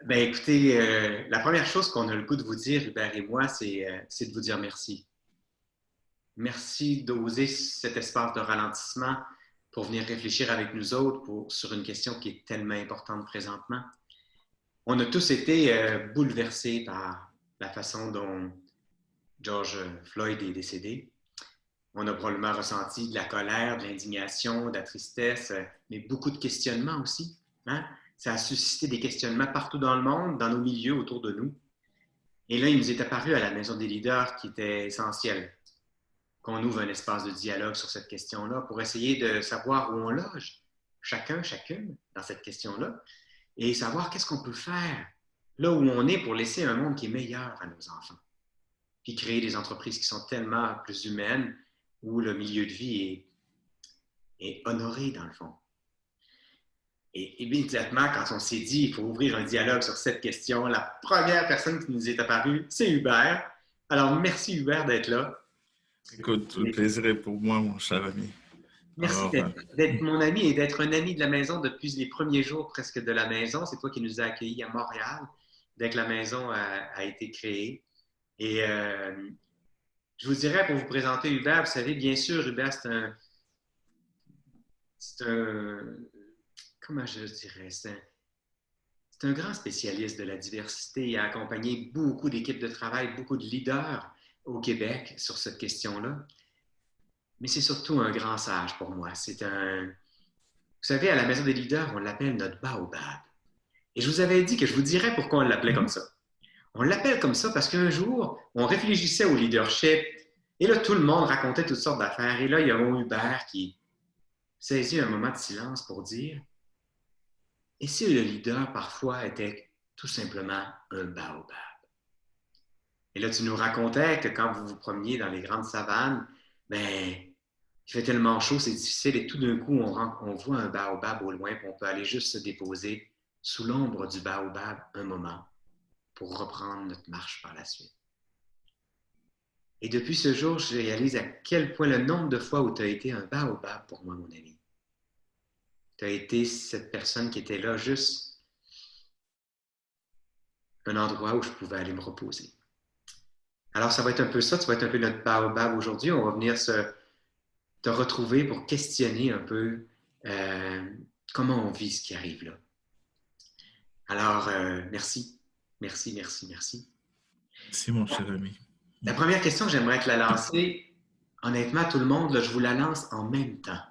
Ben écoutez, la première chose qu'on a le goût de vous dire, Hubert et moi, c'est de vous dire merci. Merci d'oser cet espace de ralentissement pour venir réfléchir avec nous autres sur une question qui est tellement importante présentement. On a tous été bouleversés par la façon dont George Floyd est décédé. On a probablement ressenti de la colère, de l'indignation, de la tristesse, mais beaucoup de questionnements aussi. Hein? Ça a suscité des questionnements partout dans le monde, dans nos milieux autour de nous. Et là, il nous est apparu à la Maison des leaders qu'il était essentiel qu'on ouvre un espace de dialogue sur cette question-là pour essayer de savoir où on loge, chacun, chacune, dans cette question-là, et savoir qu'est-ce qu'on peut faire là où on est pour laisser un monde qui est meilleur à nos enfants, puis créer des entreprises qui sont tellement plus humaines, où le milieu de vie est honoré, dans le fond. Et immédiatement, quand on s'est dit il faut ouvrir un dialogue sur cette question, la première personne qui nous est apparue, c'est Hubert. Alors, merci Hubert d'être là. Écoute, le plaisir est pour moi, mon cher ami. Merci d'être mon ami et d'être un ami de la maison depuis les premiers jours presque de la maison. C'est toi qui nous as accueillis à Montréal dès que la maison a été créée. Et je vous dirais, pour vous présenter Hubert, vous savez, bien sûr, Hubert, comment je dirais, c'est un grand spécialiste de la diversité. Il a accompagné beaucoup d'équipes de travail, beaucoup de leaders au Québec sur cette question-là. Mais c'est surtout un grand sage pour moi. Vous savez, à la Maison des leaders, on l'appelle notre baobab. Et je vous avais dit que je vous dirais pourquoi on l'appelait comme ça. On l'appelle comme ça parce qu'un jour, on réfléchissait au leadership et là, tout le monde racontait toutes sortes d'affaires. Et là, il y a mon Hubert qui saisit un moment de silence pour dire « Et si le leader, parfois, était tout simplement un baobab? » Et là, tu nous racontais que quand vous vous promeniez dans les grandes savanes, ben, il fait tellement chaud, c'est difficile, et tout d'un coup, on voit un baobab au loin, puis on peut aller juste se déposer sous l'ombre du baobab un moment pour reprendre notre marche par la suite. Et depuis ce jour, je réalise à quel point le nombre de fois où tu as été un baobab pour moi, mon ami. Tu as été cette personne qui était là juste un endroit où je pouvais aller me reposer. Alors, ça va être un peu ça, tu vas être un peu notre baobab aujourd'hui. On va venir te retrouver pour questionner un peu comment on vit ce qui arrive là. Alors, merci. Merci, merci, merci. Merci, mon cher ami. La première question que j'aimerais te la lancer, honnêtement, tout le monde, là, je vous la lance en même temps.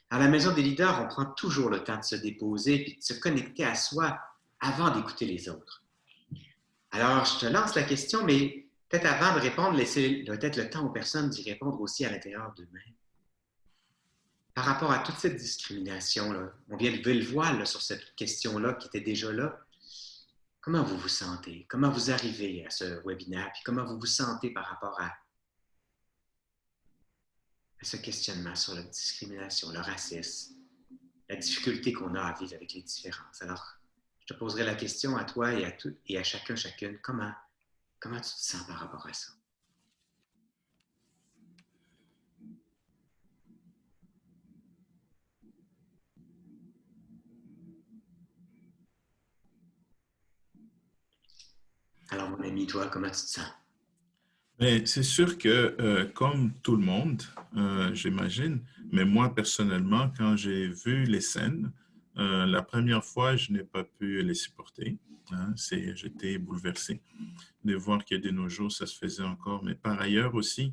À la Maison des leaders, on prend toujours le temps de se déposer et de se connecter à soi avant d'écouter les autres. Alors, je te lance la question, mais peut-être avant de répondre, laissez peut-être le temps aux personnes d'y répondre aussi à l'intérieur d'eux-mêmes. Par rapport à toute cette discrimination, là, on vient de lever le voile là, sur cette question-là qui était déjà là. Comment vous vous sentez? Comment vous arrivez à ce webinaire? Puis comment vous vous sentez par rapport à ce questionnement sur la discrimination, le racisme, la difficulté qu'on a à vivre avec les différences? Alors, je te poserai la question à toi et à chacun, chacune. Comment tu te sens par rapport à ça? Alors, mon ami, toi, comment tu te sens? C'est sûr que, comme tout le monde, j'imagine, mais moi personnellement, quand j'ai vu les scènes, la première fois, je n'ai pas pu les supporter. Hein, j'étais bouleversé de voir que de nos jours, ça se faisait encore. Mais par ailleurs aussi,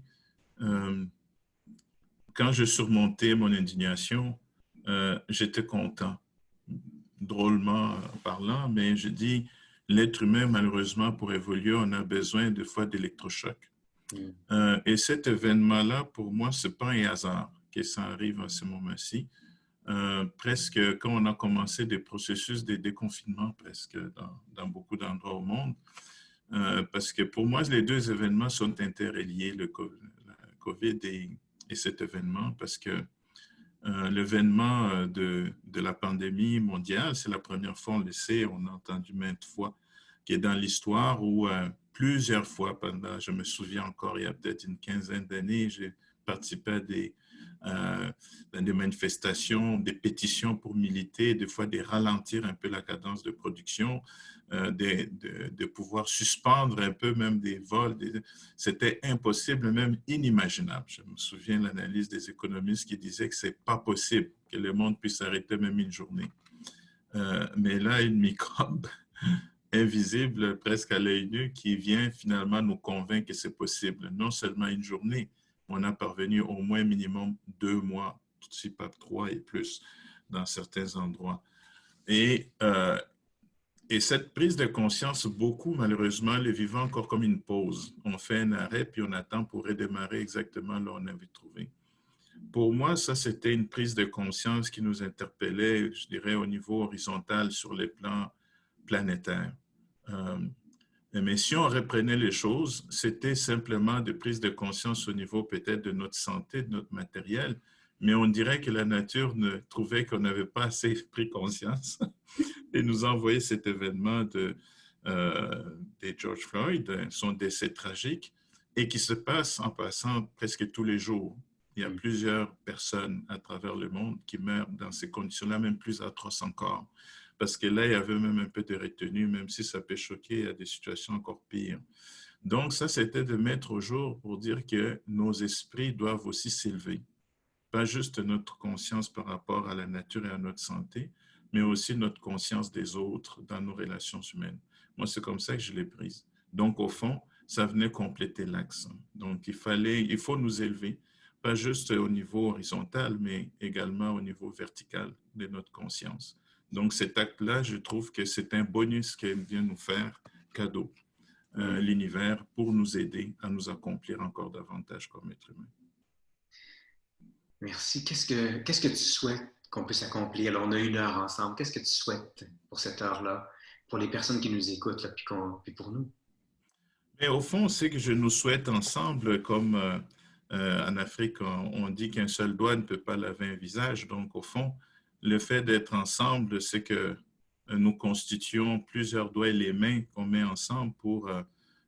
quand je surmontais mon indignation, j'étais content, drôlement parlant, mais je dis, l'être humain, malheureusement, pour évoluer, on a besoin des fois d'électrochocs. Et cet événement-là, pour moi, ce n'est pas un hasard que ça arrive à ce moment-ci. Presque quand on a commencé des processus de déconfinement, presque dans beaucoup d'endroits au monde, parce que pour moi, les deux événements sont interreliés, la COVID et cet événement, parce que l'événement de la pandémie mondiale, c'est la première fois, on le sait, on a entendu maintes fois, qui est dans l'histoire où plusieurs fois, je me souviens encore, il y a peut-être une quinzaine d'années, j'ai participé à des manifestations, des pétitions pour militer, des fois de ralentir un peu la cadence de production, de pouvoir suspendre un peu même des vols. C'était impossible, même inimaginable. Je me souviens de l'analyse des économistes qui disaient que ce n'est pas possible que le monde puisse arrêter même une journée. Mais là, une microbe invisible, presque à l'œil nu, qui vient finalement nous convaincre que c'est possible. Non seulement une journée, on a parvenu au moins minimum 2 mois, si pas 3 et plus, dans certains endroits. Et cette prise de conscience, beaucoup, malheureusement, le vivent encore comme une pause. On fait un arrêt, puis on attend pour redémarrer exactement là où on avait trouvé. Pour moi, ça, c'était une prise de conscience qui nous interpellait, je dirais, au niveau horizontal sur les plans planétaires. Mais si on reprenait les choses, c'était simplement de prise de conscience au niveau peut-être de notre santé, de notre matériel, mais on dirait que la nature ne trouvait qu'on n'avait pas assez pris conscience et nous a envoyé cet événement de George Floyd, son décès tragique, et qui se passe en passant presque tous les jours. Il y a plusieurs personnes à travers le monde qui meurent dans ces conditions-là, même plus atroces encore. Parce que là, il y avait même un peu de retenue, même si ça peut choquer, il y a des situations encore pires. Donc, ça, c'était de mettre au jour pour dire que nos esprits doivent aussi s'élever. Pas juste notre conscience par rapport à la nature et à notre santé, mais aussi notre conscience des autres dans nos relations humaines. Moi, c'est comme ça que je l'ai prise. Donc, au fond, ça venait compléter l'axe. Donc, il faut nous élever, pas juste au niveau horizontal, mais également au niveau vertical de notre conscience. Donc, cet acte-là, je trouve que c'est un bonus qu'elle vient nous faire cadeau, l'univers, pour nous aider à nous accomplir encore davantage comme être humain. Merci. Qu'est-ce que tu souhaites qu'on puisse accomplir? Alors, on a 1 heure ensemble. Qu'est-ce que tu souhaites pour cette heure-là, pour les personnes qui nous écoutent, là, puis pour nous? Mais au fond, c'est que je nous souhaite ensemble, comme en Afrique, on dit qu'un seul doigt ne peut pas laver un visage. Donc, au fond, le fait d'être ensemble, c'est que nous constituons plusieurs doigts et les mains qu'on met ensemble pour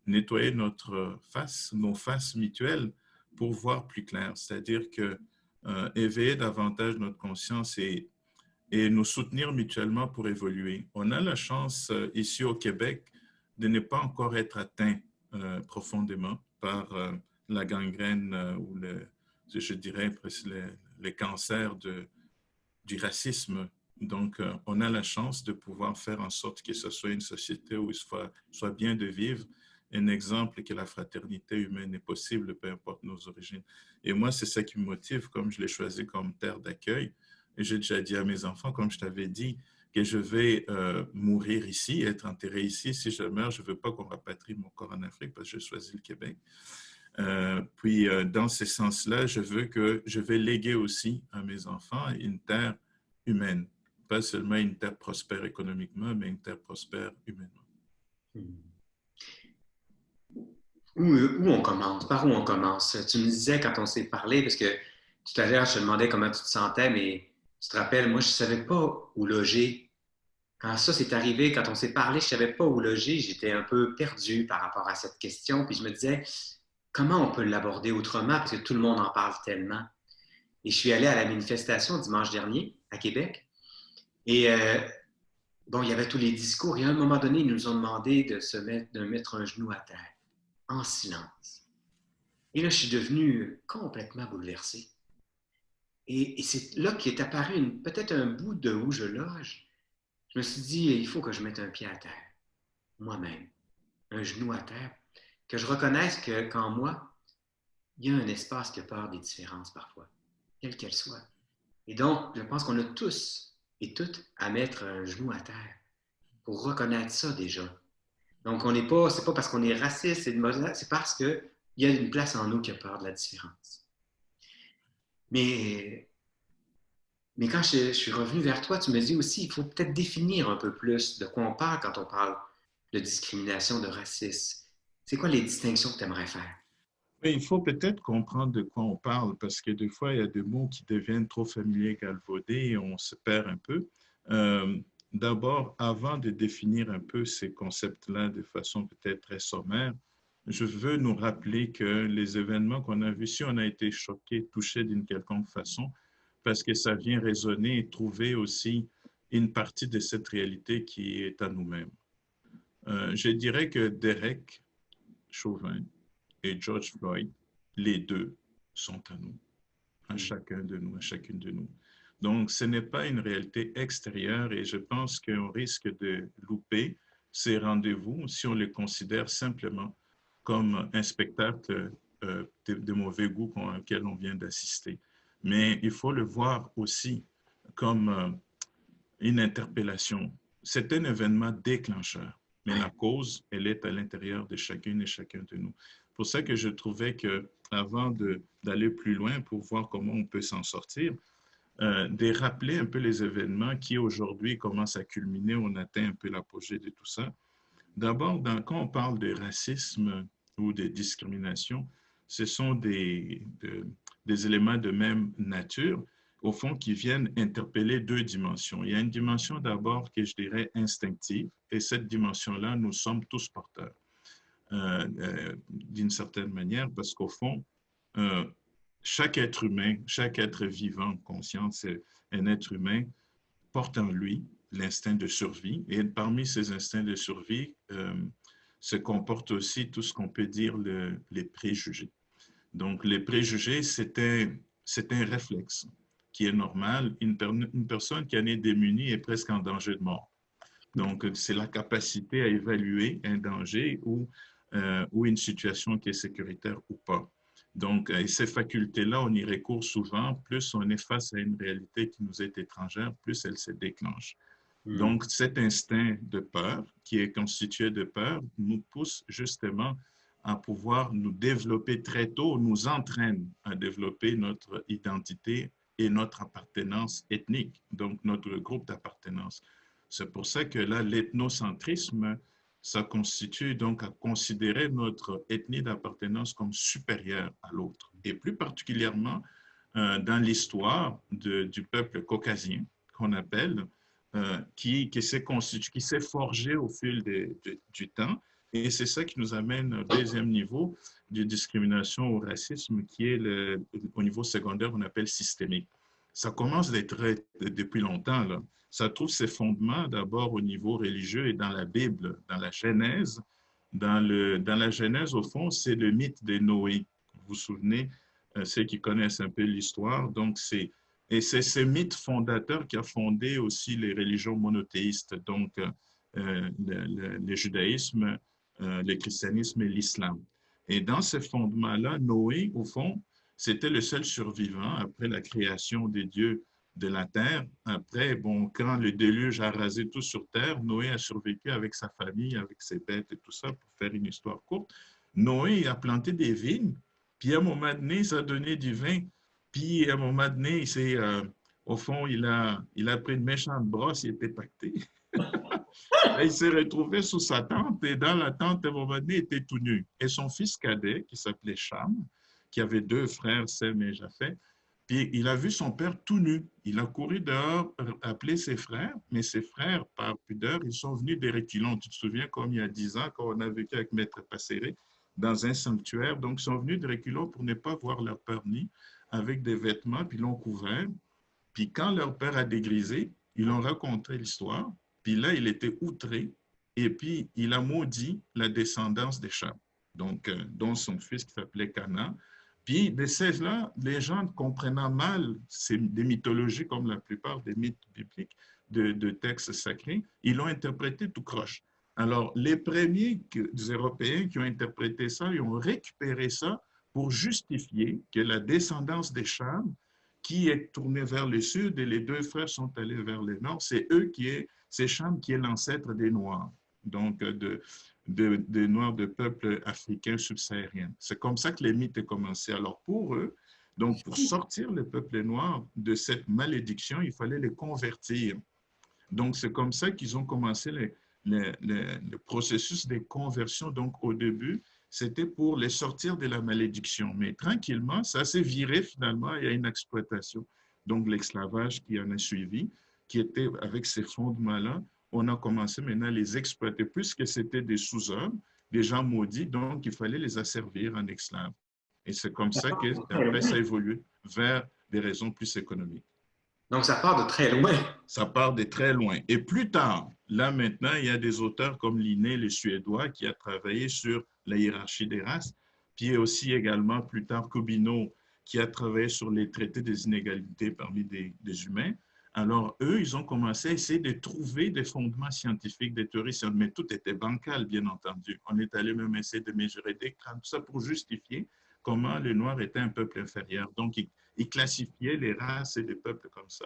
nettoyer notre face, nos faces mutuelles, pour voir plus clair. C'est-à-dire que éveiller davantage notre conscience et nous soutenir mutuellement pour évoluer. On a la chance ici au Québec de ne pas encore être atteint profondément par la gangrène ou je dirais presque le cancer du racisme. Donc, on a la chance de pouvoir faire en sorte que ce soit une société où il soit bien de vivre, un exemple que la fraternité humaine est possible, peu importe nos origines. Et moi, c'est ça qui me motive, comme je l'ai choisi comme terre d'accueil. Et j'ai déjà dit à mes enfants, comme je t'avais dit, que je vais mourir ici, être enterré ici. Si je meurs, je ne veux pas qu'on rapatrie mon corps en Afrique parce que j'ai choisi le Québec. Puis, dans ce sens-là, je vais léguer aussi à mes enfants une terre humaine. Pas seulement une terre prospère économiquement, mais une terre prospère humainement. Où on commence? Par où on commence? Tu me disais quand on s'est parlé, parce que tout à l'heure, je te demandais comment tu te sentais, mais tu te rappelles, moi, je ne savais pas où loger. Quand ça s'est arrivé, quand on s'est parlé, je ne savais pas où loger. J'étais un peu perdu par rapport à cette question. Puis je me disais, comment on peut l'aborder autrement? Parce que tout le monde en parle tellement. Et je suis allé à la manifestation dimanche dernier à Québec. Et bon, il y avait tous les discours. Et à un moment donné, ils nous ont demandé de mettre un genou à terre, en silence. Et là, je suis devenu complètement bouleversé. Et c'est là qu'est apparu peut-être un bout de où je loge. Je me suis dit, il faut que je mette un pied à terre, moi-même, un genou à terre, que je reconnaisse qu'en moi, il y a un espace qui a peur des différences parfois, quelles qu'elles soient. Et donc, je pense qu'on a tous et toutes à mettre un genou à terre pour reconnaître ça déjà. Donc, c'est pas parce qu'on est raciste, c'est parce qu'il y a une place en nous qui a peur de la différence. Mais quand je suis revenu vers toi, tu me dis aussi, il faut peut-être définir un peu plus de quoi on parle quand on parle de discrimination, de racisme. C'est quoi les distinctions que tu aimerais faire? Mais il faut peut-être comprendre de quoi on parle parce que des fois, il y a des mots qui deviennent trop familiers, galvaudés et on se perd un peu. D'abord, avant de définir un peu ces concepts-là de façon peut-être très sommaire, je veux nous rappeler que les événements qu'on a vus, si on a été choqué, touché d'une quelconque façon, parce que ça vient résonner et trouver aussi une partie de cette réalité qui est à nous-mêmes. Je dirais que Derek Chauvin et George Floyd, les deux sont à nous, à chacun de nous, à chacune de nous. Donc, ce n'est pas une réalité extérieure et je pense qu'on risque de louper ces rendez-vous si on les considère simplement comme un spectacle de mauvais goût auquel on vient d'assister. Mais il faut le voir aussi comme une interpellation. C'est un événement déclencheur, mais la cause, elle est à l'intérieur de chacune et chacun de nous. C'est pour ça que je trouvais que avant d'aller plus loin pour voir comment on peut s'en sortir, de rappeler un peu les événements qui aujourd'hui commencent à culminer, on atteint un peu l'apogée de tout ça. D'abord, quand on parle de racisme ou de discrimination, ce sont des éléments de même nature, au fond, qui viennent interpeller deux dimensions. Il y a une dimension d'abord que je dirais instinctive, et cette dimension-là, nous sommes tous porteurs, d'une certaine manière, parce qu'au fond, chaque être humain, chaque être vivant, conscient, c'est un être humain, porte en lui l'instinct de survie. Et parmi ces instincts de survie, se comporte aussi tout ce qu'on peut dire les préjugés. Donc, les préjugés, c'est un réflexe qui est normal. Une personne qui en est démunie est presque en danger de mort. Donc, c'est la capacité à évaluer un danger ou une situation qui est sécuritaire ou pas. Donc, et ces facultés-là, on y recourt souvent. Plus on est face à une réalité qui nous est étrangère, plus elle se déclenche. Donc, cet instinct de peur, qui est constitué de peur, nous pousse justement à pouvoir nous développer très tôt, nous entraîne à développer notre identité et notre appartenance ethnique, donc notre groupe d'appartenance. C'est pour ça que là, l'ethnocentrisme, ça constitue donc à considérer notre ethnie d'appartenance comme supérieure à l'autre. Et plus particulièrement dans l'histoire du peuple caucasien, qu'on appelle, qui s'est forgé au fil du temps. Et c'est ça qui nous amène au deuxième niveau de discrimination au racisme, qui est au niveau secondaire, on appelle systémique. Ça commence d'être depuis longtemps, là. Ça trouve ses fondements d'abord au niveau religieux et dans la Bible, dans la Genèse. Dans la Genèse, au fond, c'est le mythe de Noé. Vous vous souvenez, ceux qui connaissent un peu l'histoire, donc c'est ce mythe fondateur qui a fondé aussi les religions monothéistes, donc le judaïsme, le christianisme et l'islam. Et dans ces fondements-là, Noé, au fond, c'était le seul survivant après la création des dieux de la terre. Après, bon, quand le déluge a rasé tout sur terre, Noé a survécu avec sa famille, avec ses bêtes et tout ça, pour faire une histoire courte. Noé a planté des vignes, puis à un moment donné, ça a donné du vin. Puis à un moment donné, au fond, il a pris une méchante brosse, il était pacté. Il s'est retrouvé sous sa tente et dans la tente, à un moment donné, il était tout nu. Et son fils cadet, qui s'appelait Cham, qui avait deux frères, Sem et Japheth, puis il a vu son père tout nu. Il a couru dehors, appeler ses frères, mais ses frères, par pudeur, ils sont venus des reculons. Tu te souviens, comme il y a 10 ans, quand on a vécu avec Maître Passéré dans un sanctuaire. Donc, ils sont venus de reculons pour ne pas voir leur père nu, avec des vêtements, puis l'ont couvert. Puis quand leur père a dégrisé, ils ont raconté l'histoire. Puis là, il était outré. Et puis, il a maudit la descendance des Cham, donc, dont son fils qui s'appelait Cana. Puis, de ces-là, les gens comprenant mal des mythologies, comme la plupart des mythes bibliques, de textes sacrés, ils l'ont interprété tout croche. Alors, les premiers des Européens qui ont interprété ça, ils ont récupéré ça pour justifier que la descendance des Cham, qui est tournée vers le sud et les deux frères sont allés vers le nord, c'est Cham qui est l'ancêtre des Noirs, donc des Noirs de peuples africains subsahariens. C'est comme ça que les mythes ont commencé. Alors pour eux, donc pour sortir le peuple noir de cette malédiction, il fallait les convertir. Donc c'est comme ça qu'ils ont commencé le processus de conversion. Donc au début, c'était pour les sortir de la malédiction. Mais tranquillement, ça s'est viré finalement, il y a une exploitation. Donc l'esclavage qui en a suivi, qui était avec ces fondements-là, on a commencé maintenant à les exploiter, puisque c'était des sous-hommes, des gens maudits, donc il fallait les asservir en esclaves. Et c'est comme ça qu'après, ça a évolué vers des raisons plus économiques. Donc, ça part de très loin. Ça part de très loin. Et plus tard, là maintenant, il y a des auteurs comme Linné, le Suédois, qui a travaillé sur la hiérarchie des races, puis aussi également plus tard Cobino, qui a travaillé sur les traités des inégalités parmi des humains. Alors, eux, ils ont commencé à essayer de trouver des fondements scientifiques, des théories scientifiques, mais tout était bancal, bien entendu. On est allé même essayer de mesurer des crânes, tout ça pour justifier comment les Noirs étaient un peuple inférieur. Donc, ils classifiaient les races et les peuples comme ça,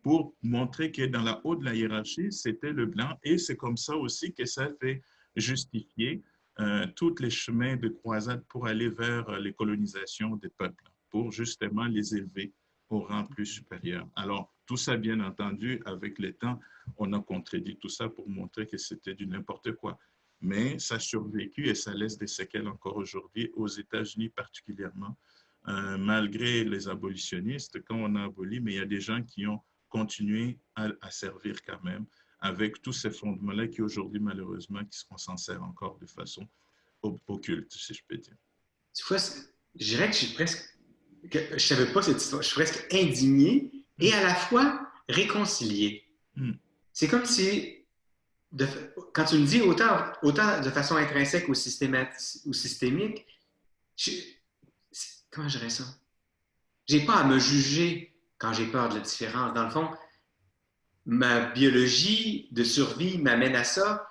pour montrer que dans la haut de la hiérarchie, c'était le blanc. Et c'est comme ça aussi que ça fait justifier tous les chemins de croisade pour aller vers les colonisations des peuples, pour justement les élever au rang plus supérieur. Alors, tout ça, bien entendu, avec le temps, on a contredit tout ça pour montrer que c'était du n'importe quoi. Mais ça a survécu et ça laisse des séquelles encore aujourd'hui, aux États-Unis particulièrement, malgré les abolitionnistes, quand on a aboli, mais il y a des gens qui ont continué à servir quand même, avec tous ces fondements-là qui aujourd'hui, malheureusement, qu'on s'en sert encore de façon occulte, si je peux dire. Tu vois, je dirais que je suis presque, que je savais pas cette histoire, je suis presque indigné et à la fois réconcilié. C'est comme si, quand tu me dis autant de façon intrinsèque ou systémique, je, comment je dirais ça? J'ai pas à me juger quand j'ai peur de la différence. Dans le fond, ma biologie de survie m'amène à ça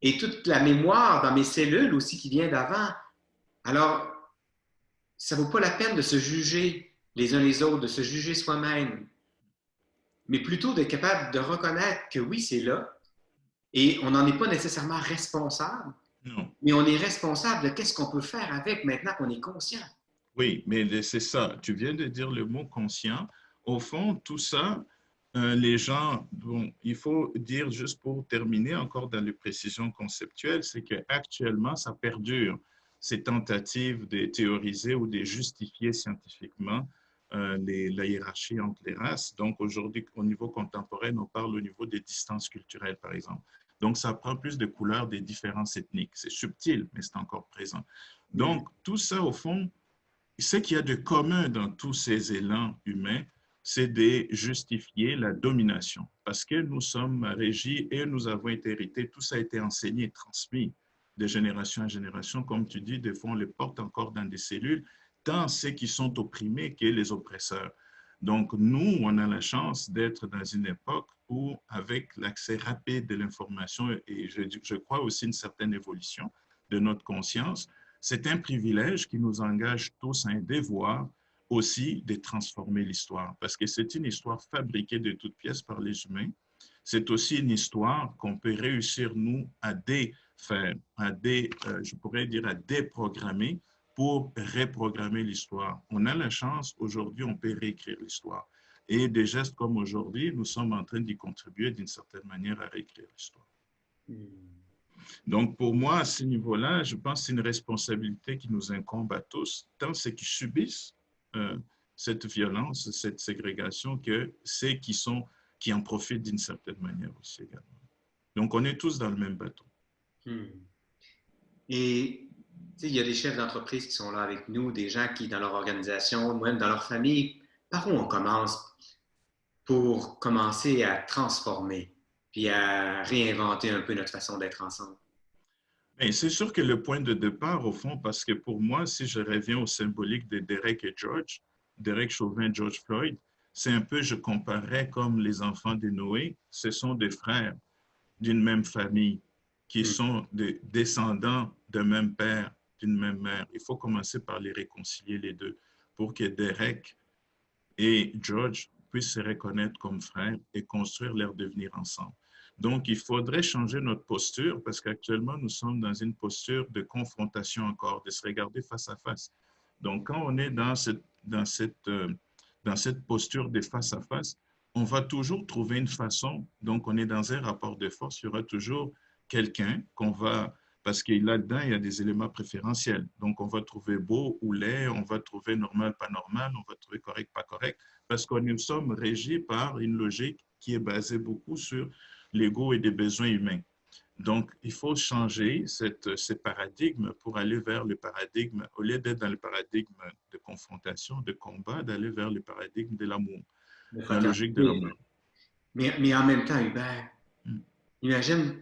et toute la mémoire dans mes cellules aussi qui vient d'avant. Alors, ça vaut pas la peine de se juger les uns les autres, de se juger soi-même, mais plutôt d'être capable de reconnaître que oui, c'est là et on n'en est pas nécessairement responsable, non. Mais on est responsable de qu'est-ce qu'on peut faire avec maintenant qu'on est conscient. Oui, mais c'est ça. Tu viens de dire le mot conscient. Au fond, tout ça, les gens, bon, il faut dire juste pour terminer encore dans les précisions conceptuelles, c'est qu'actuellement, ça perdure, ces tentatives de théoriser ou de justifier scientifiquement la hiérarchie entre les races. Donc aujourd'hui, au niveau contemporain, on parle au niveau des distances culturelles, par exemple. Donc ça prend plus de couleurs des différences ethniques. C'est subtil, mais c'est encore présent. Donc tout ça, au fond, ce qu'il y a de commun dans tous ces élans humains, c'est de justifier la domination. Parce que nous sommes régis et nous avons été hérités, tout ça a été enseigné et transmis de génération en génération. Comme tu dis, des fois, on les porte encore dans des cellules, tant ceux qui sont opprimés que les oppresseurs. Donc, nous, on a la chance d'être dans une époque où, avec l'accès rapide de l'information et je crois aussi une certaine évolution de notre conscience, c'est un privilège qui nous engage tous à un devoir aussi de transformer l'histoire, parce que c'est une histoire fabriquée de toutes pièces par les humains. C'est aussi une histoire qu'on peut réussir, nous, à défaire, je pourrais dire à déprogrammer pour reprogrammer l'histoire. On a la chance, aujourd'hui, on peut réécrire l'histoire. Et des gestes comme aujourd'hui, nous sommes en train d'y contribuer d'une certaine manière à réécrire l'histoire. Donc, pour moi, à ce niveau-là, je pense que c'est une responsabilité qui nous incombe à tous, tant ceux qui subissent cette violence, cette ségrégation, que ceux qui en profitent d'une certaine manière aussi également. Donc, on est tous dans le même bateau. Et il y a des chefs d'entreprise qui sont là avec nous, des gens qui, dans leur organisation, même dans leur famille, par où on commence pour commencer à transformer, puis à réinventer un peu notre façon d'être ensemble? C'est sûr que le point de départ, au fond, parce que pour moi, si je reviens au symbolique de Derek et George, Derek Chauvin et George Floyd, c'est un peu, je comparerais comme les enfants de Noé, ce sont des frères d'une même famille qui sont des descendants d'un même père, d'une même mère. Il faut commencer par les réconcilier les deux pour que Derek et George puissent se reconnaître comme frères et construire leur devenir ensemble. Donc, il faudrait changer notre posture parce qu'actuellement, nous sommes dans une posture de confrontation encore, de se regarder face à face. Donc, quand on est dans cette posture de face à face, on va toujours trouver une façon, donc on est dans un rapport de force, il y aura toujours quelqu'un qu'on va, parce que là-dedans, il y a des éléments préférentiels. Donc, on va trouver beau ou laid, on va trouver normal, pas normal, on va trouver correct, pas correct, parce que nous sommes régis par une logique qui est basée beaucoup sur l'ego et des besoins humains. Donc, il faut changer ces paradigmes pour aller vers le paradigme, au lieu d'être dans le paradigme de confrontation, de combat, d'aller vers le paradigme de l'amour, de la logique de fraternité. l'amour. Mais en même temps, Hubert, Mm. imagine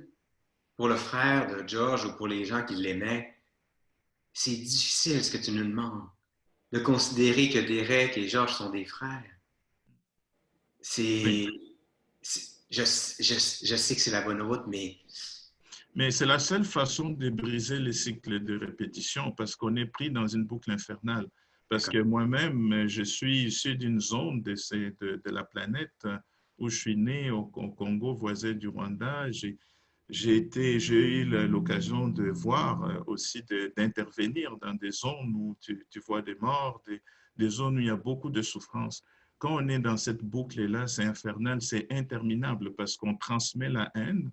pour le frère de George ou pour les gens qui l'aimaient, c'est difficile ce que tu nous demandes, de considérer que Derek et George sont des frères. Oui. C'est, je sais que c'est la bonne route, mais Mais c'est la seule façon de briser les cycles de répétition parce qu'on est pris dans une boucle infernale. Parce d'accord. que moi-même, je suis issu d'une zone de la planète où je suis né au Congo, voisin du Rwanda. J'ai eu l'occasion de voir aussi, d'intervenir dans des zones où tu vois des morts, des zones où il y a beaucoup de souffrance. Quand on est dans cette boucle-là, c'est infernal, c'est interminable parce qu'on transmet la haine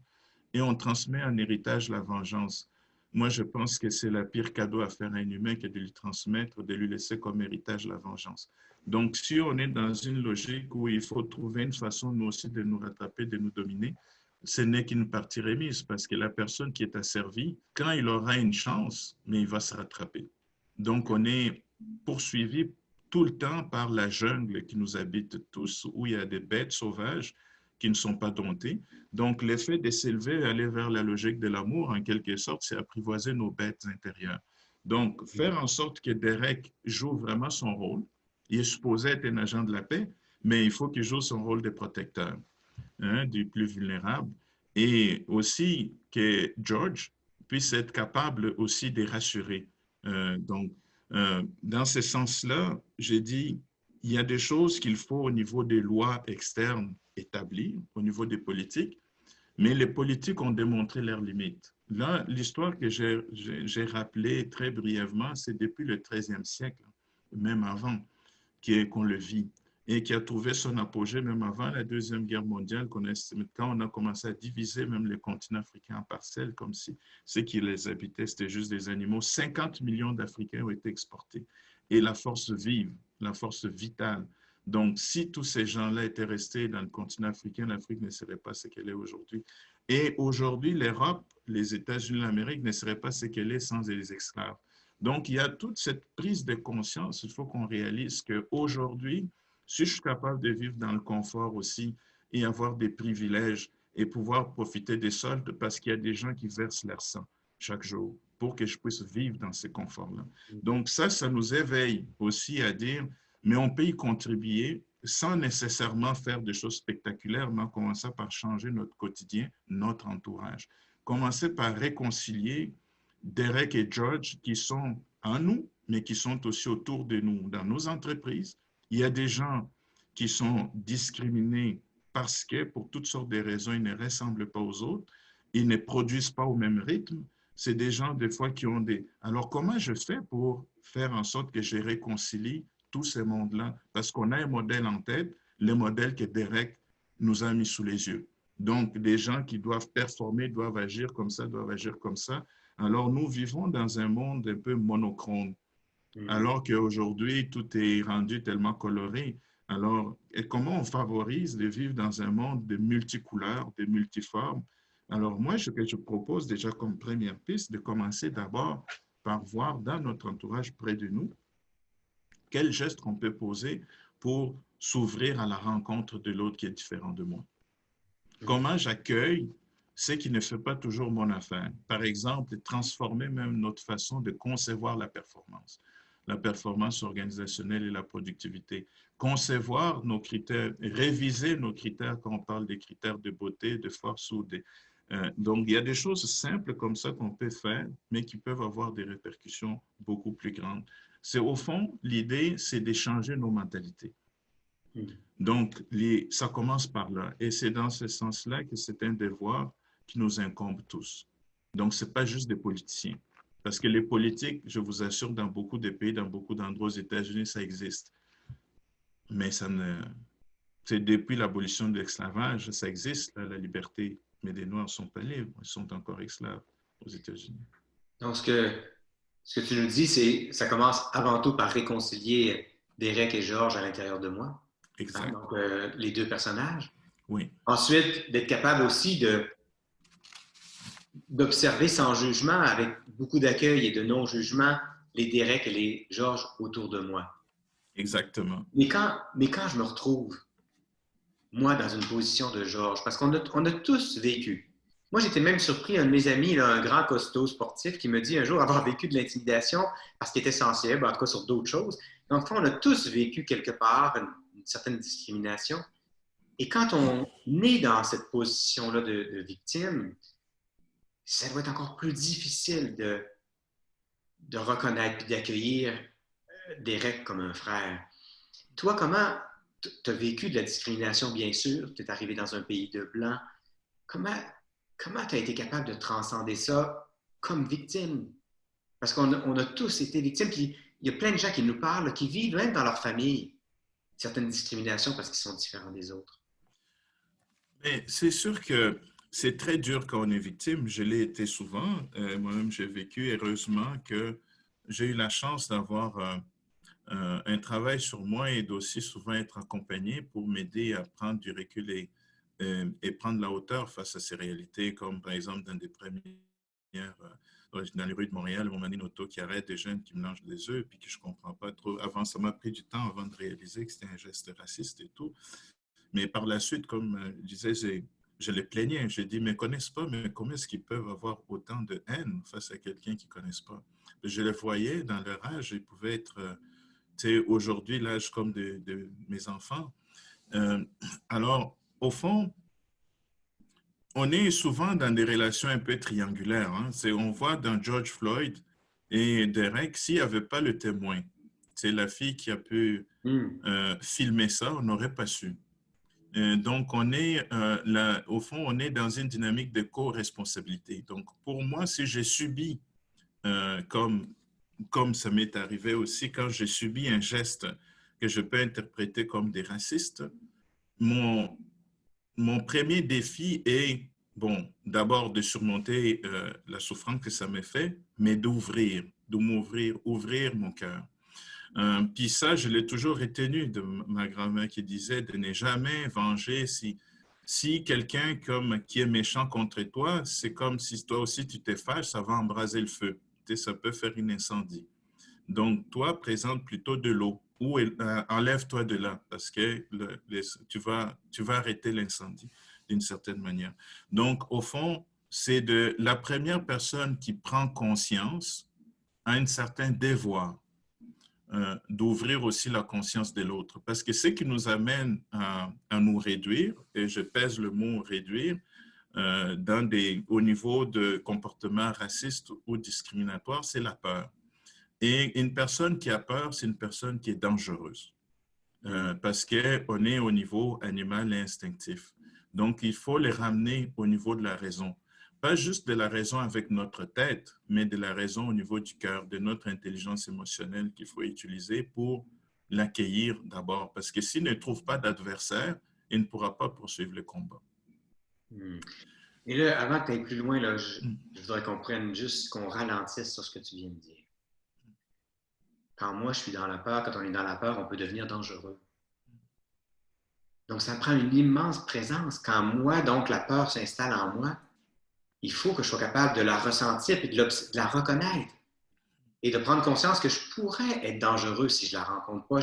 et on transmet en héritage la vengeance. Moi, je pense que c'est le pire cadeau à faire à un humain que de lui transmettre, de lui laisser comme héritage la vengeance. Donc, si on est dans une logique où il faut trouver une façon, nous aussi, de nous rattraper, de nous dominer, ce n'est qu'une partie remise parce que la personne qui est asservie, quand il aura une chance, mais il va se rattraper. Donc, on est poursuivi tout le temps par la jungle qui nous habite tous, où il y a des bêtes sauvages qui ne sont pas domptées. Donc, l'effet de s'élever, aller vers la logique de l'amour, en quelque sorte, c'est apprivoiser nos bêtes intérieures. Donc, faire en sorte que Derek joue vraiment son rôle. Il est supposé être un agent de la paix, mais il faut qu'il joue son rôle de protecteur, hein, du plus vulnérable. Et aussi que George puisse être capable aussi de rassurer. Dans ce sens-là, j'ai dit, il y a des choses qu'il faut au niveau des lois externes établies, au niveau des politiques, mais les politiques ont démontré leurs limites. Là, l'histoire que j'ai rappelée très brièvement, c'est depuis le 13e siècle, même avant, qu'on le vit et qui a trouvé son apogée même avant la Deuxième Guerre mondiale, quand on a commencé à diviser même les continents africains en parcelles, comme si ceux qui les habitaient, c'était juste des animaux. 50 millions d'Africains ont été exportés. Et la force vive, la force vitale. Donc, si tous ces gens-là étaient restés dans le continent africain, l'Afrique ne serait pas ce qu'elle est aujourd'hui. Et aujourd'hui, l'Europe, les États-Unis, l'Amérique ne seraient pas ce qu'elle est sans les esclaves. Donc, il y a toute cette prise de conscience. Il faut qu'on réalise qu'aujourd'hui, si je suis capable de vivre dans le confort aussi et avoir des privilèges et pouvoir profiter des soldes parce qu'il y a des gens qui versent leur sang chaque jour pour que je puisse vivre dans ces conforts-là. Donc, ça nous éveille aussi à dire, mais on peut y contribuer sans nécessairement faire des choses spectaculaires, mais en commençant par changer notre quotidien, notre entourage. Commencer par réconcilier Derek et George qui sont en nous, mais qui sont aussi autour de nous, dans nos entreprises. Il y a des gens qui sont discriminés parce que, pour toutes sortes de raisons, ils ne ressemblent pas aux autres, ils ne produisent pas au même rythme. C'est des gens, des fois, qui ont des... Alors, comment je fais pour faire en sorte que je réconcilie tous ces mondes-là? Parce qu'on a un modèle en tête, le modèle que Derek nous a mis sous les yeux. Donc, des gens qui doivent performer, doivent agir comme ça, doivent agir comme ça. Alors, nous vivons dans un monde un peu monochrome, alors qu'aujourd'hui, tout est rendu tellement coloré. Alors, et comment on favorise de vivre dans un monde de multicouleurs, de multiformes? Alors, moi, ce que je propose déjà comme première piste, de commencer d'abord par voir dans notre entourage près de nous, quel geste on peut poser pour s'ouvrir à la rencontre de l'autre qui est différent de moi. Comment j'accueille ce qui ne fait pas toujours mon affaire. Par exemple, transformer même notre façon de concevoir la performance organisationnelle et la productivité. Concevoir nos critères, réviser nos critères quand on parle des critères de beauté, de force ou des... donc, il y a des choses simples comme ça qu'on peut faire, mais qui peuvent avoir des répercussions beaucoup plus grandes. C'est au fond, l'idée, c'est d'échanger nos mentalités. Donc, ça commence par là. Et c'est dans ce sens-là que c'est un devoir qui nous incombe tous. Donc, ce n'est pas juste des politiciens. Parce que les politiques, je vous assure, dans beaucoup de pays, dans beaucoup d'endroits aux États-Unis, ça existe. Mais ça ne... C'est depuis l'abolition de l'esclavage, ça existe, là, la liberté. Mais les Noirs ne sont pas libres, ils sont encore esclaves aux États-Unis. Donc, ce que tu nous dis, c'est ça commence avant tout par réconcilier Derek et George à l'intérieur de moi. Hein? Exact. Donc, les deux personnages. Oui. Ensuite, d'être capable aussi d'observer sans jugement, avec beaucoup d'accueil et de non-jugement, les Derek et les Georges autour de moi. Exactement. Mais quand je me retrouve, moi, dans une position de Georges, parce qu'on a tous vécu. Moi, j'étais même surpris, un de mes amis, là, un grand costaud sportif, qui me dit un jour avoir vécu de l'intimidation parce qu'il était sensible, en tout cas sur d'autres choses. Donc, on a tous vécu quelque part une certaine discrimination. Et quand on est dans cette position-là de victime, ça doit être encore plus difficile de reconnaître et d'accueillir Derek comme un frère. Toi, comment tu as vécu de la discrimination, bien sûr, tu es arrivé dans un pays de blancs. Comment comment tu as été capable de transcender ça comme victime? Parce qu'on a tous été victimes, puis il y a plein de gens qui nous parlent, qui vivent même dans leur famille certaines discriminations parce qu'ils sont différents des autres. Mais c'est sûr que c'est très dur quand on est victime. Je l'ai été souvent. Moi-même, j'ai vécu. Heureusement que j'ai eu la chance d'avoir un travail sur moi et d'aussi souvent être accompagné pour m'aider à prendre du recul et prendre la hauteur face à ces réalités, comme par exemple dans des premières, dans les rues de Montréal, où on a une auto qui arrête des jeunes qui mélangent des œufs, puis que je ne comprends pas trop. Avant, ça m'a pris du temps avant de réaliser que c'était un geste raciste et tout. Mais par la suite, comme je disais, je les plaignais. J'ai dit, mais ils ne connaissent pas, mais comment est-ce qu'ils peuvent avoir autant de haine face à quelqu'un qu'ils ne connaissent pas? Je les voyais dans leur âge, ils pouvaient être, tu sais, aujourd'hui, l'âge comme de mes enfants. Euh, alors, au fond, on est souvent dans des relations un peu triangulaires. Hein. On voit dans George Floyd et Derek, s'il n'y avait pas le témoin, c'est la fille qui a pu Hmm. filmer ça, on n'aurait pas su. Donc, on est là, au fond, on est dans une dynamique de co-responsabilité. Donc, pour moi, si j'ai subi, comme ça m'est arrivé aussi, quand j'ai subi un geste que je peux interpréter comme des racistes, mon, mon premier défi est, bon, d'abord de surmonter la souffrance que ça me fait, mais de m'ouvrir, ouvrir mon cœur. Puis ça, je l'ai toujours retenu de ma grand-mère qui disait de ne jamais venger si quelqu'un qui est méchant contre toi, c'est comme si toi aussi tu t'es fâché, ça va embraser le feu. Tu sais, ça peut faire un incendie. Donc, toi, présente plutôt de l'eau ou enlève-toi de là parce que tu vas arrêter l'incendie d'une certaine manière. Donc, au fond, c'est de la première personne qui prend conscience à un certain devoir d'ouvrir aussi la conscience de l'autre. Parce que ce qui nous amène à nous réduire, et je pèse le mot réduire, au niveau de comportements racistes ou discriminatoires, c'est la peur. Et une personne qui a peur, c'est une personne qui est dangereuse parce qu'on est au niveau animal et instinctif. Donc, il faut les ramener au niveau de la raison. Pas juste de la raison avec notre tête, mais de la raison au niveau du cœur, de notre intelligence émotionnelle qu'il faut utiliser pour l'accueillir d'abord. Parce que s'il ne trouve pas d'adversaire, il ne pourra pas poursuivre le combat. Hmm. Et là, avant que tu ailles plus loin, là, je voudrais qu'on prenne juste, qu'on ralentisse sur ce que tu viens de dire. Quand moi, je suis dans la peur, quand on est dans la peur, on peut devenir dangereux. Donc, ça prend une immense présence. Quand moi, donc, la peur s'installe en moi, il faut que je sois capable de la ressentir et de la reconnaître et de prendre conscience que je pourrais être dangereux si je la rencontre pas,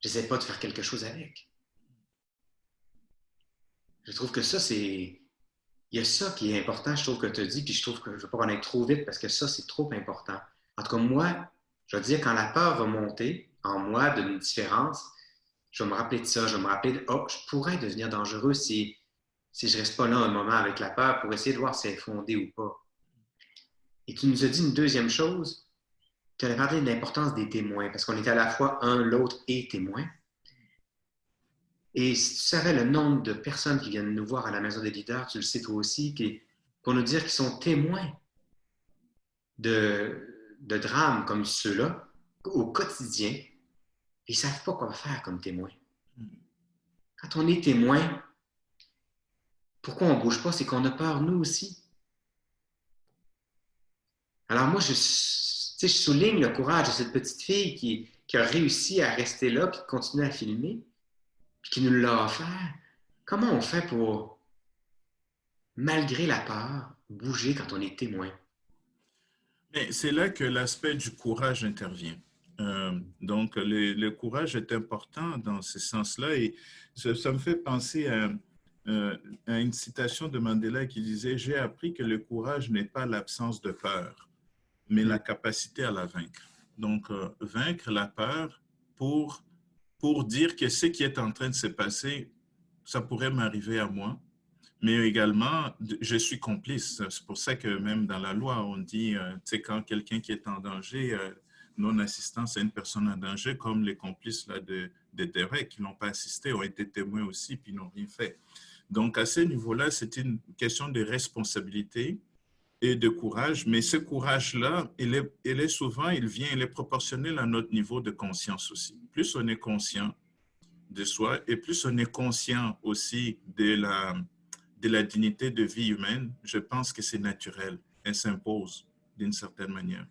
j'essaie pas de faire quelque chose avec. Je trouve que ça, c'est, il y a ça qui est important, je trouve que tu as dit, puis je trouve que je ne veux pas en être trop vite parce que ça, c'est trop important. En tout cas, moi, je veux dire, quand la peur va monter en moi d'une différence, je vais me rappeler de ça, je vais me rappeler de, oh, je pourrais devenir dangereux si je ne reste pas là un moment avec la peur pour essayer de voir si elle est fondée ou pas. Et tu nous as dit une deuxième chose, tu as parlé de l'importance des témoins, parce qu'on est à la fois un, l'autre et témoin. Et si tu savais le nombre de personnes qui viennent nous voir à la Maison des leaders, tu le sais toi aussi, pour nous dire qu'ils sont témoins de drames comme ceux-là au quotidien, ils ne savent pas quoi faire comme témoin. Quand on est témoin, pourquoi on ne bouge pas? C'est qu'on a peur, nous aussi. Alors moi, je souligne le courage de cette petite fille qui a réussi à rester là, puis de continuer à filmer, puis qui nous l'a offert. Comment on fait malgré la peur, bouger quand on est témoin. Mais c'est là que l'aspect du courage intervient. Donc, le courage est important dans ce sens-là et ça me fait penser euh, à une citation de Mandela qui disait: «J'ai appris que le courage n'est pas l'absence de peur, mais Hmm. la capacité à la vaincre.» Donc, vaincre la peur pour, pour dire que ce qui est en train de se passer, ça pourrait m'arriver à moi, mais également, je suis complice. C'est pour ça que même dans la loi, on dit, tu sais, quand quelqu'un qui est en danger, non-assistance à une personne en danger, comme les complices là, de Derek qui n'ont pas assisté, ont été témoins aussi, puis n'ont rien fait. Donc, à ce niveau-là, c'est une question de responsabilité et de courage, mais ce courage-là, il est souvent, il est proportionnel à notre niveau de conscience aussi. Plus on est conscient de soi et plus on est conscient aussi de la dignité de vie humaine, je pense que c'est naturel. Elle s'impose d'une certaine manière.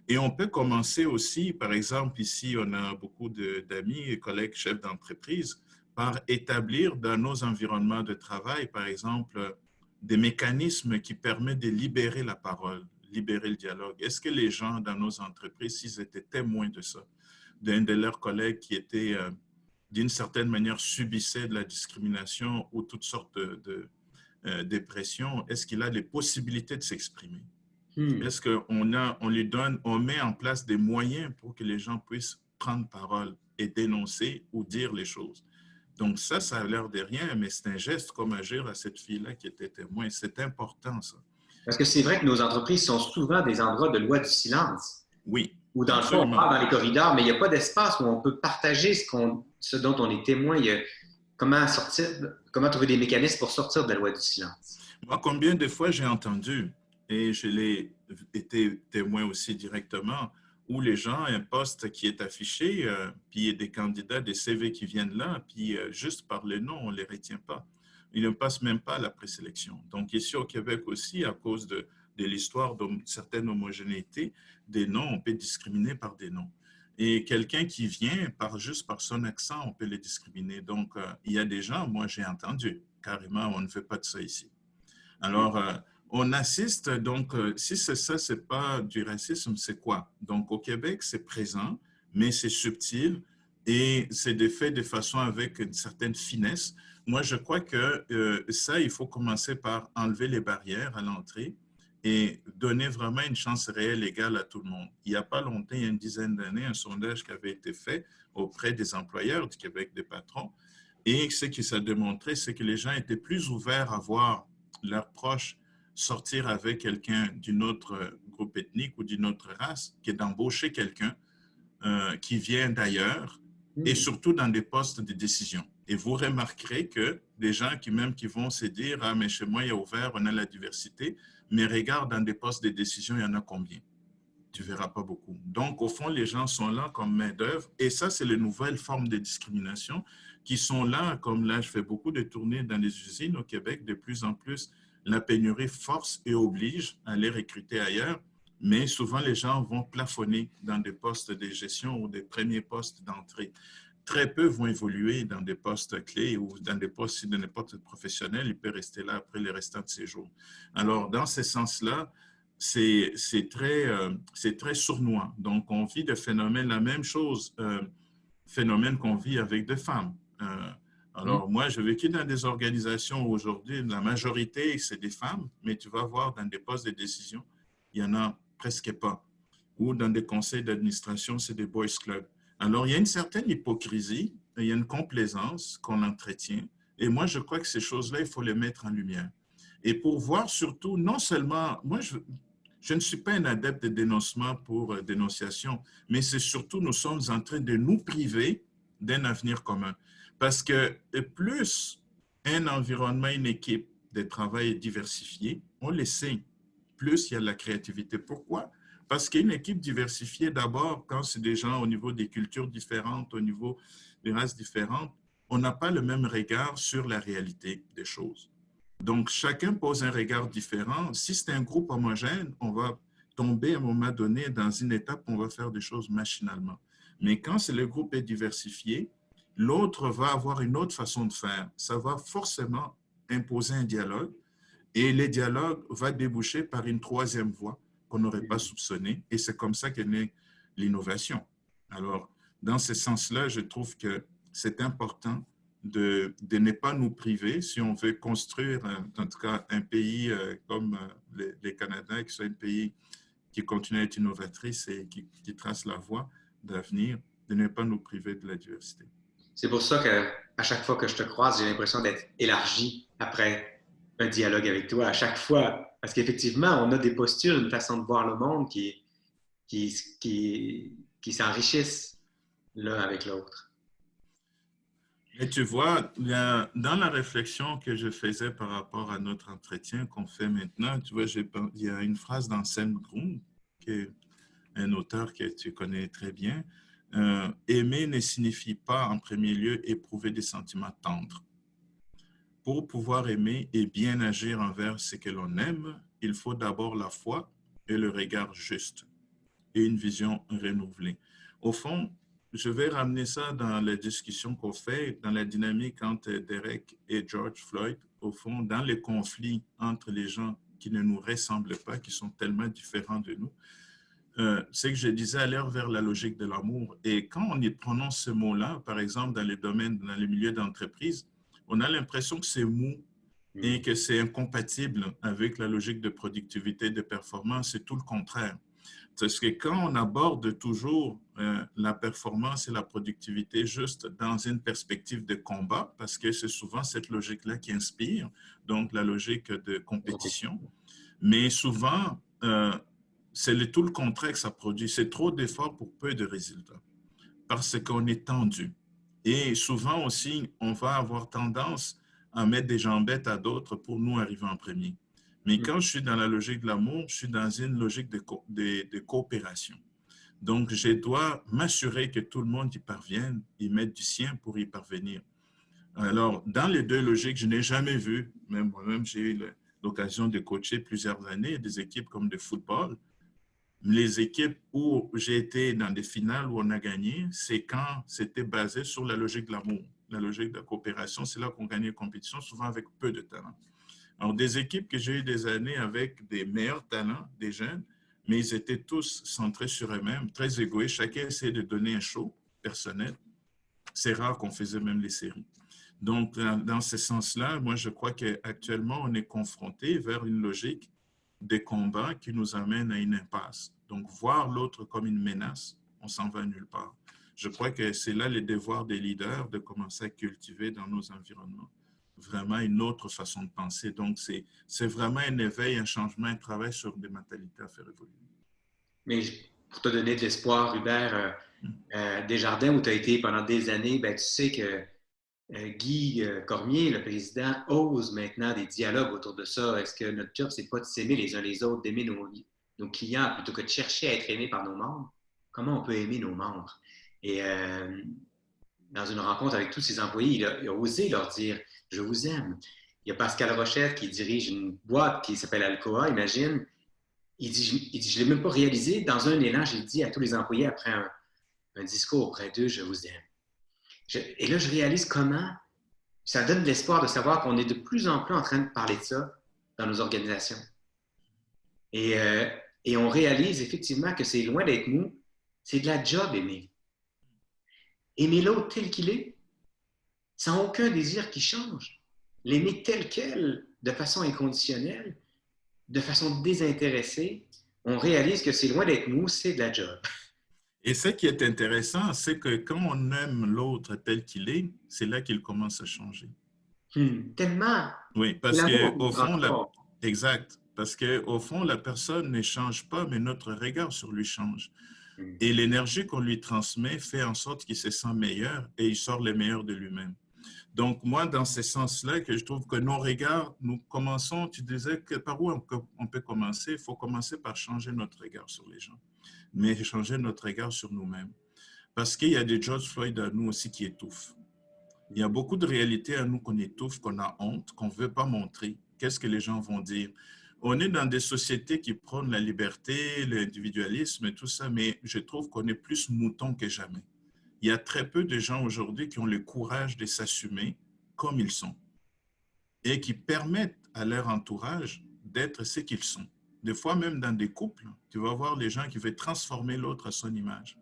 Et on peut commencer aussi, par exemple, ici, on a beaucoup d'amis et collègues chefs d'entreprise, par établir dans nos environnements de travail, par exemple, des mécanismes qui permettent de libérer la parole, libérer le dialogue. Est-ce que les gens dans nos entreprises, s'ils étaient témoins de ça, d'un de leurs collègues qui était, d'une certaine manière, subissait de la discrimination ou toutes sortes de pressions, est-ce qu'il a les possibilités de s'exprimer? Hmm. Est-ce on lui donne, on met en place des moyens pour que les gens puissent prendre parole et dénoncer ou dire les choses? Donc ça a l'air de rien, mais c'est un geste comme agir à cette fille-là qui était témoin. C'est important, ça. Parce que c'est vrai que nos entreprises sont souvent des endroits de loi du silence, Oui, où dans le fond, on absolument. parle dans les corridors, mais il n'y a pas d'espace où on peut partager ce dont on est témoin. Comment sortir, comment trouver des mécanismes pour sortir de la loi du silence. Moi, combien de fois j'ai entendu, et je l'ai été témoin aussi directement, où les gens, un poste qui est affiché, puis il y a des candidats, des CV qui viennent là, puis juste par le nom, on ne les retient pas. Ils ne passent même pas à la présélection. Donc ici au Québec aussi, à cause de l'histoire d'une certaine homogénéité, des noms, on peut discriminer par des noms. Et quelqu'un qui vient juste par son accent, on peut le discriminer. Donc, il y a des gens, moi j'ai entendu, carrément, on ne fait pas de ça ici. Alors, on assiste, donc, si c'est ça, c'est pas du racisme, c'est quoi? Donc, au Québec, c'est présent, mais c'est subtil et c'est fait de façon avec une certaine finesse. Moi, je crois que ça, il faut commencer par enlever les barrières à l'entrée et donner vraiment une chance réelle égale à tout le monde. Il n'y a pas longtemps, il y a une dizaine d'années, un sondage qui avait été fait auprès des employeurs du Québec, des patrons, et ce qui s'est démontré, c'est que les gens étaient plus ouverts à voir leurs proches sortir avec quelqu'un d'une autre groupe ethnique ou d'une autre race que d'embaucher quelqu'un qui vient d'ailleurs et Hmm. surtout dans des postes de décision. Et vous remarquerez que des gens qui vont se dire: ah, mais chez moi, il y a ouvert, on a la diversité, mais regarde, dans des postes de décision, il y en a combien? Tu ne verras pas beaucoup. Donc, au fond, les gens sont là comme main-d'œuvre. Et ça, c'est les nouvelles formes de discrimination qui sont là, comme là, je fais beaucoup de tournées dans les usines au Québec. De plus en plus, la pénurie force et oblige à les recruter ailleurs. Mais souvent, les gens vont plafonner dans des postes de gestion ou des premiers postes d'entrée. Très peu vont évoluer dans des postes clés ou dans des postes de n'importe quel professionnel. Il peut rester là après les restants de ses jours. Alors, dans ce sens-là, c'est très sournois. Donc, on vit des phénomènes, la même chose, phénomène qu'on vit avec des femmes. Hmm. Alors, moi, j'ai vécu dans des organisations où aujourd'hui, la majorité, c'est des femmes, mais tu vas voir dans des postes de décision, il n'y en a presque pas. Ou dans des conseils d'administration, c'est des boys clubs. Alors, il y a une certaine hypocrisie, il y a une complaisance qu'on entretient. Et moi, je crois que ces choses-là, il faut les mettre en lumière. Et pour voir surtout, non seulement, moi, je ne suis pas un adepte de dénoncement pour dénonciation, mais c'est surtout nous sommes en train de nous priver d'un avenir commun. Parce que plus un environnement, une équipe de travail est diversifiée, on le sait, plus il y a de la créativité. Pourquoi? Parce qu'une équipe diversifiée, d'abord, quand c'est des gens au niveau des cultures différentes, au niveau des races différentes, on n'a pas le même regard sur la réalité des choses. Donc, chacun pose un regard différent. Si c'est un groupe homogène, on va tomber à un moment donné dans une étape où on va faire des choses machinalement. Mais quand le groupe est diversifié, l'autre va avoir une autre façon de faire. Ça va forcément imposer un dialogue Et les dialogues vont déboucher par une troisième voie qu'on n'aurait pas soupçonnée. Et c'est comme ça qu'est née l'innovation. Alors, dans ce sens-là, je trouve que c'est important de ne pas nous priver, si on veut construire, en tout cas, un pays comme les Canadiens, qui soit un pays qui continue à être innovatrice et qui trace la voie d'avenir, de ne pas nous priver de la diversité. C'est pour ça qu'à chaque fois que je te croise, j'ai l'impression d'être élargi après un dialogue avec toi, à chaque fois. Parce qu'effectivement, on a des postures, une façon de voir le monde qui, qui s'enrichissent l'un avec l'autre. Et tu vois, dans la réflexion que je faisais par rapport à notre entretien qu'on fait maintenant, tu vois, il y a une phrase d'Anselm Grund, qui est un auteur que tu connais très bien. Aimer ne signifie pas en premier lieu éprouver des sentiments tendres. Pour pouvoir aimer et bien agir envers ce que l'on aime, il faut d'abord la foi et le regard juste et une vision renouvelée. Au fond, je vais ramener ça dans les discussions qu'on fait, dans la dynamique entre Derek et George Floyd, au fond, dans les conflits entre les gens qui ne nous ressemblent pas, qui sont tellement différents de nous. C'est que je disais aller vers la logique de l'amour. Et quand on y prononce ce mot-là, par exemple, dans les domaines, dans les milieux d'entreprise, on a l'impression que c'est mou et que c'est incompatible avec la logique de productivité, de performance. C'est tout le contraire. Parce que quand on aborde toujours la performance et la productivité juste dans une perspective de combat, parce que c'est souvent cette logique-là qui inspire, donc la logique de compétition, mais souvent, c'est tout le contraire que ça produit. C'est trop d'efforts pour peu de résultats, parce qu'on est tendu. Et souvent aussi, on va avoir tendance à mettre des jambettes à d'autres pour nous arriver en premier. Mais quand je suis dans la logique de l'amour, je suis dans une logique de coopération. Donc, je dois m'assurer que tout le monde y parvienne, y mette du sien pour y parvenir. Alors, dans les deux logiques, je n'ai jamais vu, même moi-même, j'ai eu l'occasion de coacher plusieurs années des équipes comme de football. Les équipes où j'ai été dans des finales où on a gagné, c'est quand c'était basé sur la logique de l'amour, la logique de la coopération. C'est là qu'on gagnait les compétitions, souvent avec peu de talent. Alors, des équipes que j'ai eu des années avec des meilleurs talents, des jeunes, mais ils étaient tous centrés sur eux-mêmes, très égoïstes. Chacun essayait de donner un show personnel. C'est rare qu'on faisait même les séries. Donc, dans ce sens-là, moi, je crois qu'actuellement, on est confronté vers une logique des combats qui nous amène à une impasse. Donc, voir l'autre comme une menace, on s'en va nulle part. Je crois que c'est là le devoir des leaders de commencer à cultiver dans nos environnements vraiment une autre façon de penser. Donc, c'est vraiment un éveil, un changement, un travail sur des mentalités à faire évoluer. Mais pour te donner de l'espoir, Hubert, Desjardins, où tu as été pendant des années, ben, tu sais que Guy Cormier, le président, ose maintenant des dialogues autour de ça. Est-ce que notre job, c'est pas de s'aimer les uns les autres, d'aimer nos clients plutôt que de chercher à être aimé par nos membres? Comment on peut aimer nos membres? Et dans une rencontre avec tous ses employés, il a osé leur dire je vous aime. Il y a Pascal Rochette qui dirige une boîte qui s'appelle Alcoa, imagine. Il dit je ne l'ai même pas réalisé. Dans un élan, j'ai dit à tous les employés après un discours auprès d'eux je vous aime. Et là, je réalise comment ça donne de l'espoir de savoir qu'on est de plus en plus en train de parler de ça dans nos organisations. Et, euh, et on réalise effectivement que c'est loin d'être mou, c'est de la job aimer. Aimer l'autre tel qu'il est, sans aucun désir qui change. L'aimer tel quel, de façon inconditionnelle, de façon désintéressée, on réalise que c'est loin d'être mou, c'est de la job. Et ce qui est intéressant, c'est que quand on aime l'autre tel qu'il est, c'est là qu'il commence à changer. Tellement. Oui, C'est parce l'amour que qui nous au fond, transforme. exact, parce que au fond, la personne ne change pas, mais notre regard sur lui change. Et l'énergie qu'on lui transmet fait en sorte qu'il se sent meilleur et il sort le meilleur de lui-même. Donc, moi, dans ce sens-là, que je trouve que nos regards, nous commençons, tu disais que par où on peut commencer? Il faut commencer par changer notre regard sur les gens, mais changer notre regard sur nous-mêmes. Parce qu'il y a des George Floyd à nous aussi qui étouffent. Il y a beaucoup de réalités à nous qu'on étouffe, qu'on a honte, qu'on ne veut pas montrer. Qu'est-ce que les gens vont dire? On est dans des sociétés qui prônent la liberté, l'individualisme et tout ça, mais je trouve qu'on est plus mouton que jamais. Il y a très peu de gens aujourd'hui qui ont le courage de s'assumer comme ils sont et qui permettent à leur entourage d'être ce qu'ils sont. Des fois, même dans des couples, tu vas voir les gens qui veulent transformer l'autre à son image.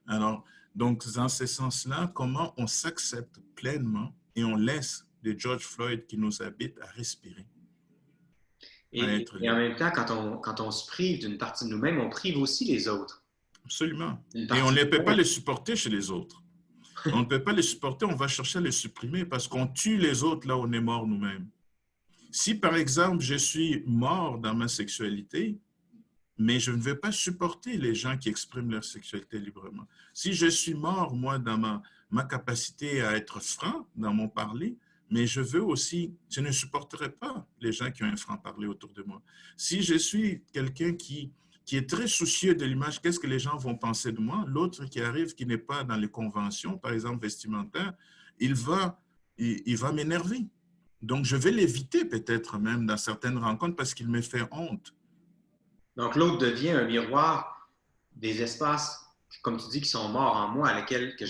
Alors, donc, dans ce sens-là, comment on s'accepte pleinement et on laisse les George Floyd qui nous habitent à respirer, à être Et en libres. même temps, quand on se prive d'une partie de nous-mêmes, on prive aussi les autres Absolument. d'une Et on partie ne de peut pas nous-mêmes. les supporter chez les autres. On ne peut pas les supporter, on va chercher à les supprimer parce qu'on tue les autres là où on est mort nous-mêmes. Si, par exemple, je suis mort dans ma sexualité, mais je ne vais pas supporter les gens qui expriment leur sexualité librement. Si je suis mort, moi, dans ma capacité à être franc dans mon parler, mais je veux aussi, je ne supporterai pas les gens qui ont un franc-parler autour de moi. Si je suis quelqu'un qui est très soucieux de l'image, qu'est-ce que les gens vont penser de moi? L'autre qui arrive, qui n'est pas dans les conventions, par exemple vestimentaires, il va m'énerver. Donc, je vais l'éviter peut-être même dans certaines rencontres parce qu'il me fait honte. Donc, l'autre devient un miroir des espaces, comme tu dis, qui sont morts en moi, Oui, à lesquels je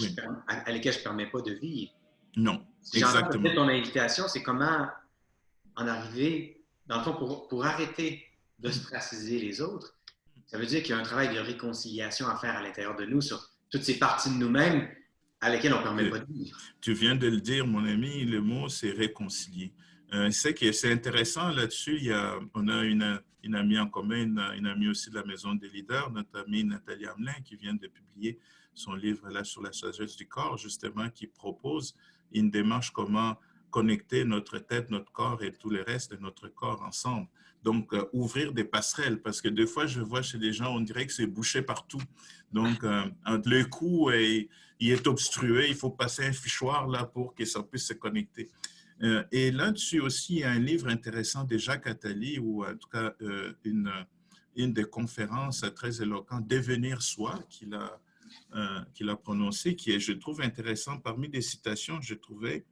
ne permets pas de vivre. non, Si j'entends peut-être exactement. ton invitation, c'est comment en arriver, dans le fond, pour arrêter d'ostraciser les autres. Ça veut dire qu'il y a un travail de réconciliation à faire à l'intérieur de nous sur toutes ces parties de nous-mêmes à lesquelles on ne permet pas de vivre. Tu viens de le dire, mon ami, le mot, c'est réconcilier. C'est intéressant là-dessus. On a une amie en commun, une amie aussi de la Maison des leaders, notre amie Nathalie Hamelin, qui vient de publier son livre là sur la sagesse du corps, justement, qui propose une démarche comment connecter notre tête, notre corps et tout le reste de notre corps ensemble. Donc, ouvrir des passerelles, parce que des fois, je vois chez des gens, on dirait que c'est bouché partout. Donc, entre le cou et il est obstrué, il faut passer un fichoir là pour que ça puisse se connecter. Et là-dessus aussi, il y a un livre intéressant de Jacques Attali, ou en tout cas une des conférences très éloquentes, Devenir soi, qu'il a prononcé, qui est, je trouve, intéressant. Parmi des citations, je trouvais,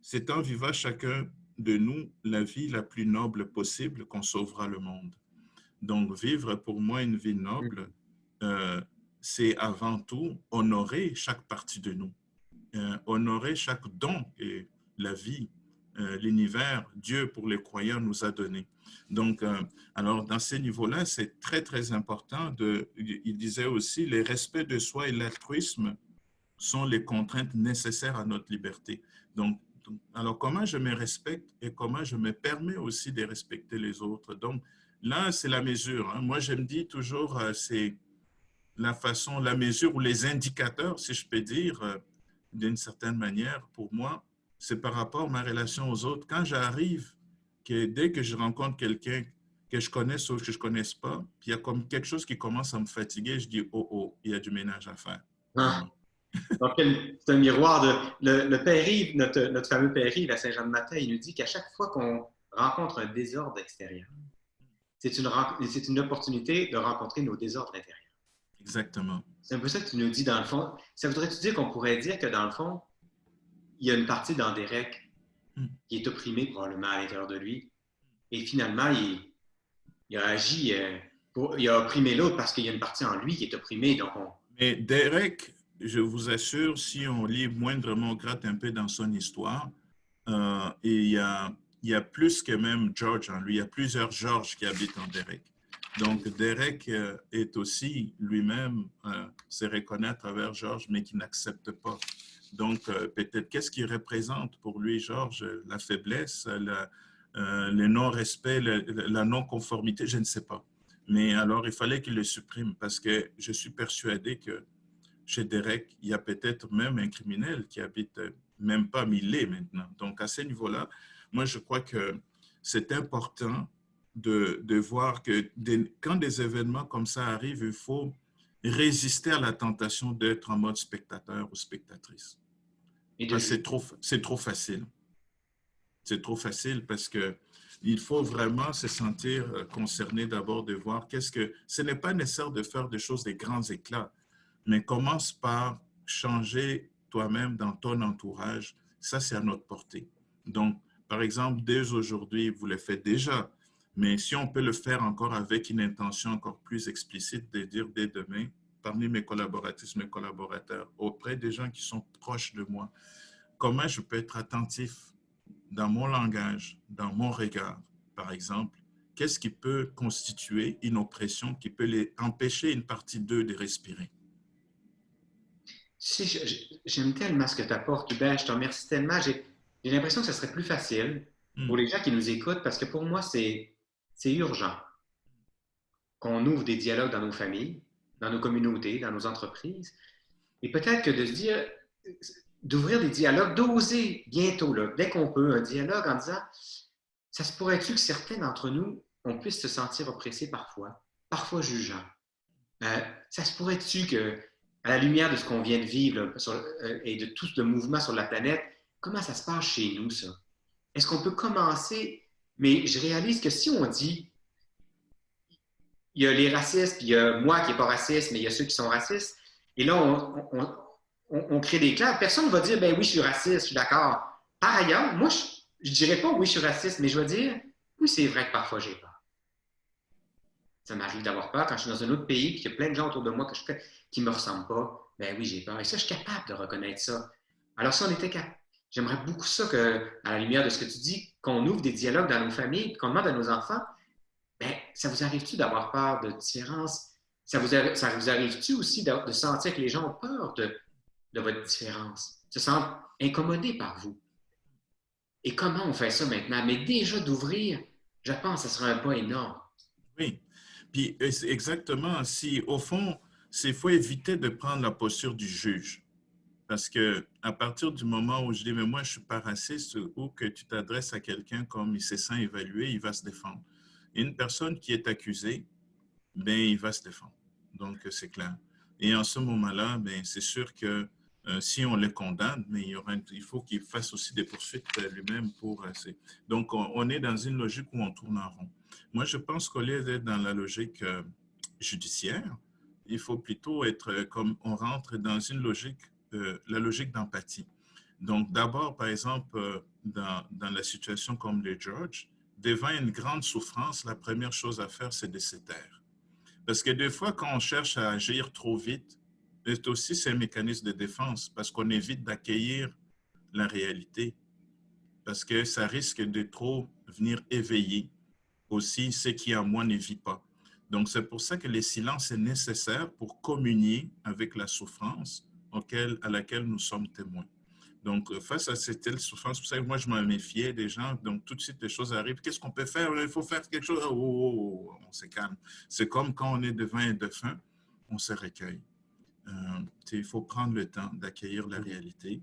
c'est en vivant chacun de nous la vie la plus noble possible qu'on sauvera le monde. Donc, vivre pour moi une vie noble, euh, c'est avant tout honorer chaque partie de nous, honorer chaque don que la vie, l'univers, Dieu pour les croyants nous a donné. Donc, alors dans ces niveaux-là, c'est très, très important. Il disait aussi, les respects de soi et l'altruisme sont les contraintes nécessaires à notre liberté. Alors comment je me respecte et comment je me permets aussi de respecter les autres. Donc, là, c'est la mesure. Hein. Moi, je me dis toujours, c'est la mesure ou les indicateurs, si je peux dire, d'une certaine manière, pour moi, c'est par rapport à ma relation aux autres. Quand j'arrive, que dès que je rencontre quelqu'un que je connaisse ou que je ne connaisse pas, puis il y a comme quelque chose qui commence à me fatiguer, je dis, oh, oh, il y a du ménage à faire. Hein? Donc, c'est un miroir de. Le Père Yves, notre fameux Père Yves à Saint-Jean-de-Matin, il nous dit qu'à chaque fois qu'on rencontre un désordre extérieur, c'est une opportunité de rencontrer nos désordres intérieurs. Exactement. C'est un peu ça que tu nous dis dans le fond. Ça voudrait-tu dire qu'on pourrait dire que dans le fond, il y a une partie dans Derek qui est opprimée probablement à l'intérieur de lui et finalement, il a agi, il a opprimé l'autre parce qu'il y a une partie en lui qui est opprimée. Donc, Mais Derek, je vous assure, si on lit moindrement, on gratte un peu dans son histoire, et il y a plus que même George en lui. Il y a plusieurs Georges qui habitent en Derek. Donc, Derek est aussi lui-même, se reconnaît à travers George, mais qui n'accepte pas. Donc, peut-être, qu'est-ce qu'il représente pour lui, George? La faiblesse, le non-respect, la non-conformité, je ne sais pas. Mais alors, il fallait qu'il le supprime parce que je suis persuadé que chez Derek, il y a peut-être même un criminel qui habite même pas, mais il l'est maintenant. Donc, à ce niveau-là, moi, je crois que c'est important de voir que quand des événements comme ça arrivent, il faut résister à la tentation d'être en mode spectateur ou spectatrice. et de Parce que juger. c'est trop facile. C'est trop facile parce que il faut vraiment se sentir concerné d'abord de voir ce n'est pas nécessaire de faire des choses des grands éclats, mais commence par changer toi-même dans ton entourage. Ça, c'est à notre portée. Donc, par exemple, dès aujourd'hui, vous le faites déjà, mais si on peut le faire encore avec une intention encore plus explicite de dire dès demain, parmi mes collaboratrices, mes collaborateurs, auprès des gens qui sont proches de moi, comment je peux être attentif dans mon langage, dans mon regard, par exemple, qu'est-ce qui peut constituer une oppression qui peut empêcher une partie d'eux de respirer? Si j'aime tellement ce que tu apportes, Hubert, je te remercie tellement. J'ai l'impression que ce serait plus facile pour Hmm. les gens qui nous écoutent parce que pour moi, c'est urgent qu'on ouvre des dialogues dans nos familles, dans nos communautés, dans nos entreprises. Et peut-être que de se dire, d'ouvrir des dialogues, d'oser bientôt, là, dès qu'on peut, un dialogue en disant, ça se pourrait-tu que certains d'entre nous, on puisse se sentir oppressés parfois, parfois jugeants? Ça se pourrait-tu que, à la lumière de ce qu'on vient de vivre là, et de tout le mouvement sur la planète, comment ça se passe chez nous, ça? Est-ce qu'on peut commencer? Mais je réalise que si on dit, il y a les racistes, puis il y a moi qui n'ai pas raciste, mais il y a ceux qui sont racistes, et là, on crée des clans, personne ne va dire, ben oui, je suis raciste, je suis d'accord. Par ailleurs, moi, je ne dirais pas oui, je suis raciste, mais je vais dire, oui, c'est vrai que parfois j'ai peur. Ça m'arrive d'avoir peur quand je suis dans un autre pays et qu'il y a plein de gens autour de moi qui ne me ressemblent pas. Ben oui, j'ai peur. Et ça, je suis capable de reconnaître ça. Alors, si on était capable, j'aimerais beaucoup ça que, à la lumière de ce que tu dis, qu'on ouvre des dialogues dans nos familles, qu'on demande à nos enfants, ben, ça vous arrive-tu d'avoir peur de différence? Ça vous arrive-tu aussi de sentir que les gens ont peur de votre différence, se sentent incommodés par vous? Et comment on fait ça maintenant? Mais déjà d'ouvrir, je pense que ce serait un pas énorme. Oui. Puis c'est exactement, si au fond, il faut éviter de prendre la posture du juge. Parce que à partir du moment où je dis, mais moi, je ne suis pas raciste, ou que tu t'adresses à quelqu'un comme il se sent évalué, il va se défendre. Et une personne qui est accusée, ben, il va se défendre. Donc, c'est clair. Et en ce moment-là, ben, c'est sûr que si on le condamne, mais il faut qu'il fasse aussi des poursuites lui-même pour... donc, on est dans une logique où on tourne en rond. Moi, je pense qu'au lieu d'être dans la logique judiciaire, il faut plutôt être comme on rentre dans une logique, la logique d'empathie. Donc, d'abord, par exemple, dans la situation comme les George, devant une grande souffrance, la première chose à faire, c'est de se taire. Parce que des fois, quand on cherche à agir trop vite, c'est aussi un mécanisme de défense parce qu'on évite d'accueillir la réalité, parce que ça risque de trop venir éveiller aussi ce qui en moi ne vit pas. Donc, c'est pour ça que le silence est nécessaire pour communier avec la souffrance à laquelle nous sommes témoins. Donc, face à cette telle souffrance, c'est pour ça que moi, je m'en méfiais des gens. Donc, tout de suite, les choses arrivent. Qu'est-ce qu'on peut faire? Il faut faire quelque chose. Oh, oh, oh, on se calme. C'est comme quand on est devant un défunt, on se recueille. Il faut prendre le temps d'accueillir la réalité.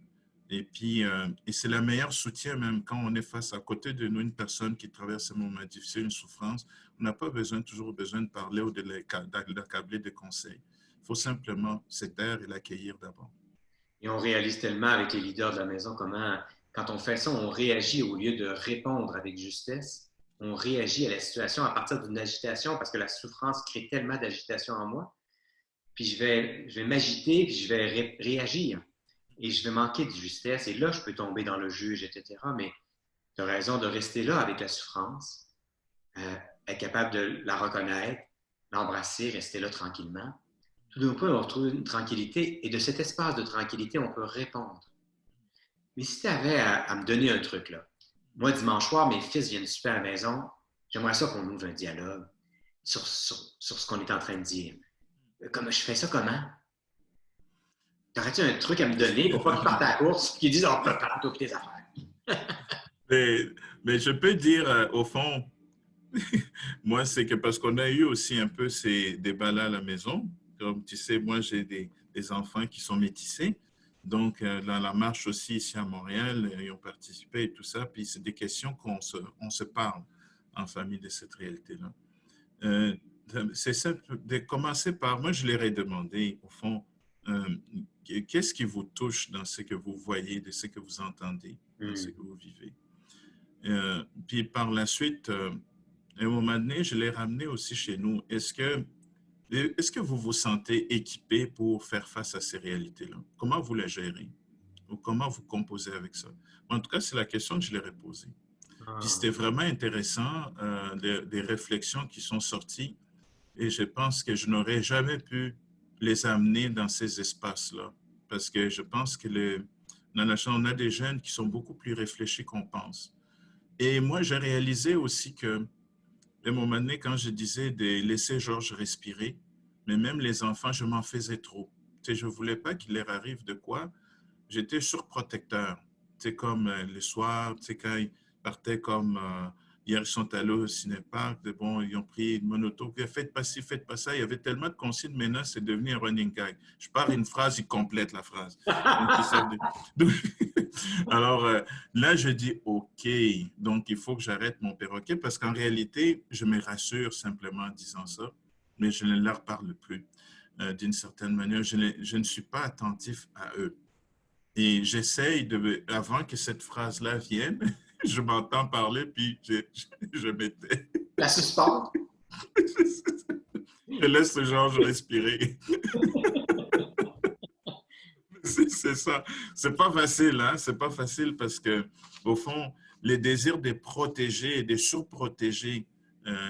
Et puis, et c'est le meilleur soutien même quand on est face à côté de nous, une personne qui traverse un moment difficile, une souffrance. On n'a pas toujours besoin de parler ou de l'accabler de conseils. Il faut simplement se taire et l'accueillir d'abord. Et on réalise tellement avec les leaders de la maison comment, quand on fait ça, on réagit au lieu de répondre avec justesse. On réagit à la situation à partir d'une agitation parce que la souffrance crée tellement d'agitation en moi. Puis je vais m'agiter, puis je vais réagir. Et je vais manquer de justesse. Et là, je peux tomber dans le juge, etc. Mais tu as raison de rester là avec la souffrance, être capable de la reconnaître, l'embrasser, rester là tranquillement. Tout d'un coup, on retrouve une tranquillité et de cet espace de tranquillité, on peut répondre. Mais si tu avais à me donner un truc, là, moi, dimanche soir, mes fils viennent super à la maison, j'aimerais ça qu'on ouvre un dialogue sur ce qu'on est en train de dire. Comment je fais ça comment? T'aurais-tu un truc à me donner pour pas qu'ils partent à la course et qu'ils disent, oh, parle-toi tes affaires? Mais, mais je peux dire, au fond, moi, c'est que parce qu'on a eu aussi un peu ces débats-là à la maison. Comme tu sais, moi, j'ai des enfants qui sont métissés. Donc, dans la marche aussi ici à Montréal, ils ont participé et tout ça. Puis, c'est des questions on se parle en famille de cette réalité-là. Euh, c'est simple de commencer par, moi, je leur ai demandé, au fond, euh, qu'est-ce qui vous touche dans ce que vous voyez, de ce que vous entendez, dans ce que vous vivez. Puis, par la suite, à un moment donné, je l'ai ramené aussi chez nous. Est-ce que vous vous sentez équipé pour faire face à ces réalités-là? Comment vous les gérez? Ou comment vous composez avec ça? En tout cas, c'est la question que je leur ai posée. Puis Ah, c'était vraiment intéressant, des réflexions qui sont sorties. Et je pense que je n'aurais jamais pu les amener dans ces espaces-là. Parce que je pense que dans la chambre, on a des jeunes qui sont beaucoup plus réfléchis qu'on pense. Et moi, j'ai réalisé aussi que, à un moment donné, quand je disais de laisser Georges respirer, mais même les enfants, je m'en faisais trop. Tu sais, je ne voulais pas qu'il leur arrive de quoi. J'étais surprotecteur. C'est comme le soir, tu sais, quand ils partaient comme hier, ils sont allés au cinépark, bon, ils ont pris une monoto, faites pas ci, faites pas ça. Il y avait tellement de consignes, maintenant, c'est devenu un running gag. Je pars une phrase, ils complètent la phrase. Donc, ils savent donc, alors là, je dis OK, donc il faut que j'arrête mon perroquet parce qu'en réalité, je me rassure simplement en disant ça, mais je ne leur parle plus. D'une certaine manière, je ne suis pas attentif à eux. Et j'essaye de, avant que cette phrase-là vienne, je m'entends parler, puis je m'étais. La suspendre. Je laisse Georges respirer. C'est ça. C'est pas facile, hein? C'est pas facile parce que, au fond, les désirs de protéger et de surprotéger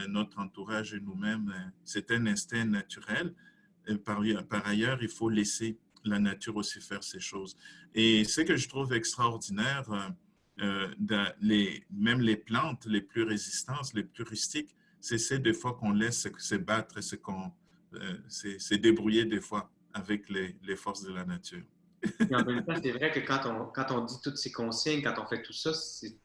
notre entourage et nous-mêmes, c'est un instinct naturel. Et par ailleurs, il faut laisser la nature aussi faire ses choses. Et ce que je trouve extraordinaire, même les plantes les plus résistantes, les plus rustiques, c'est ces des fois qu'on laisse se battre, se débrouiller des fois avec les forces de la nature. Et en même temps, c'est vrai que quand on dit toutes ces consignes, quand on fait tout ça,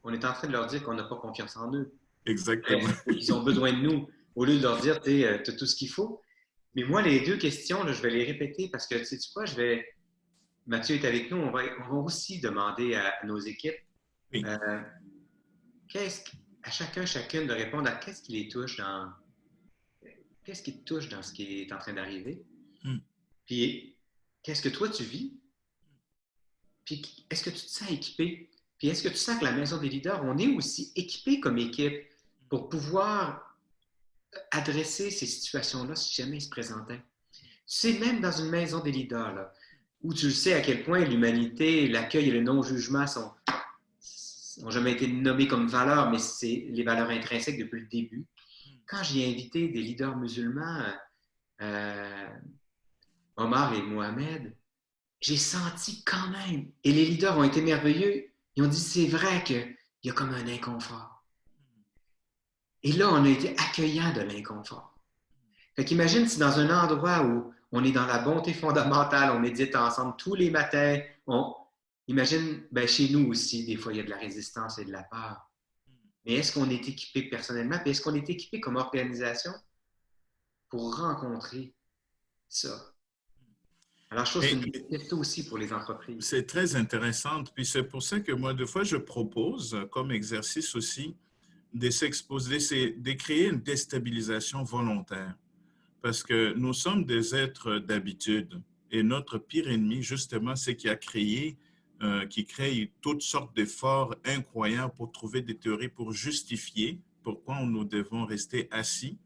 on est en train de leur dire qu'on n'a pas confiance en eux. Exactement. Ils ont besoin de nous, au lieu de leur dire, tu as tout ce qu'il faut. Mais moi, les deux questions, là, je vais les répéter parce que, tu sais quoi, Mathieu est avec nous, on va aussi demander à nos équipes Oui. euh, à chacune de répondre à qu'est-ce qui te touche dans ce qui est en train d'arriver. Mm. Puis, qu'est-ce que toi tu vis? Puis, est-ce que tu te sens équipé? Puis, est-ce que tu sens que la Maison des leaders, on est aussi équipé comme équipe pour pouvoir adresser ces situations-là si jamais elles se présentaient? C'est même dans une Maison des leaders, là, où tu le sais à quel point l'humanité, l'accueil et le non-jugement n'ont jamais été nommés comme valeurs, mais c'est les valeurs intrinsèques depuis le début. Quand j'ai invité des leaders musulmans, euh, Omar et Mohamed, j'ai senti quand même, et les leaders ont été merveilleux, ils ont dit c'est vrai qu'il y a comme un inconfort. Et là, on a été accueillant de l'inconfort. Fait qu'imagine si dans un endroit où on est dans la bonté fondamentale, on médite ensemble tous les matins, imagine, ben, chez nous aussi, des fois, il y a de la résistance et de la peur. Mais est-ce qu'on est équipé personnellement, puis est-ce qu'on est équipé comme organisation pour rencontrer ça? Alors, je trouve que c'est une nécessité aussi pour les entreprises. C'est très intéressant. Puis c'est pour ça que moi, des fois, je propose comme exercice aussi de s'exposer, c'est de créer une déstabilisation volontaire. Parce que nous sommes des êtres d'habitude. Et notre pire ennemi, justement, c'est qui crée toutes sortes d'efforts incroyables pour trouver des théories pour justifier pourquoi nous devons rester assis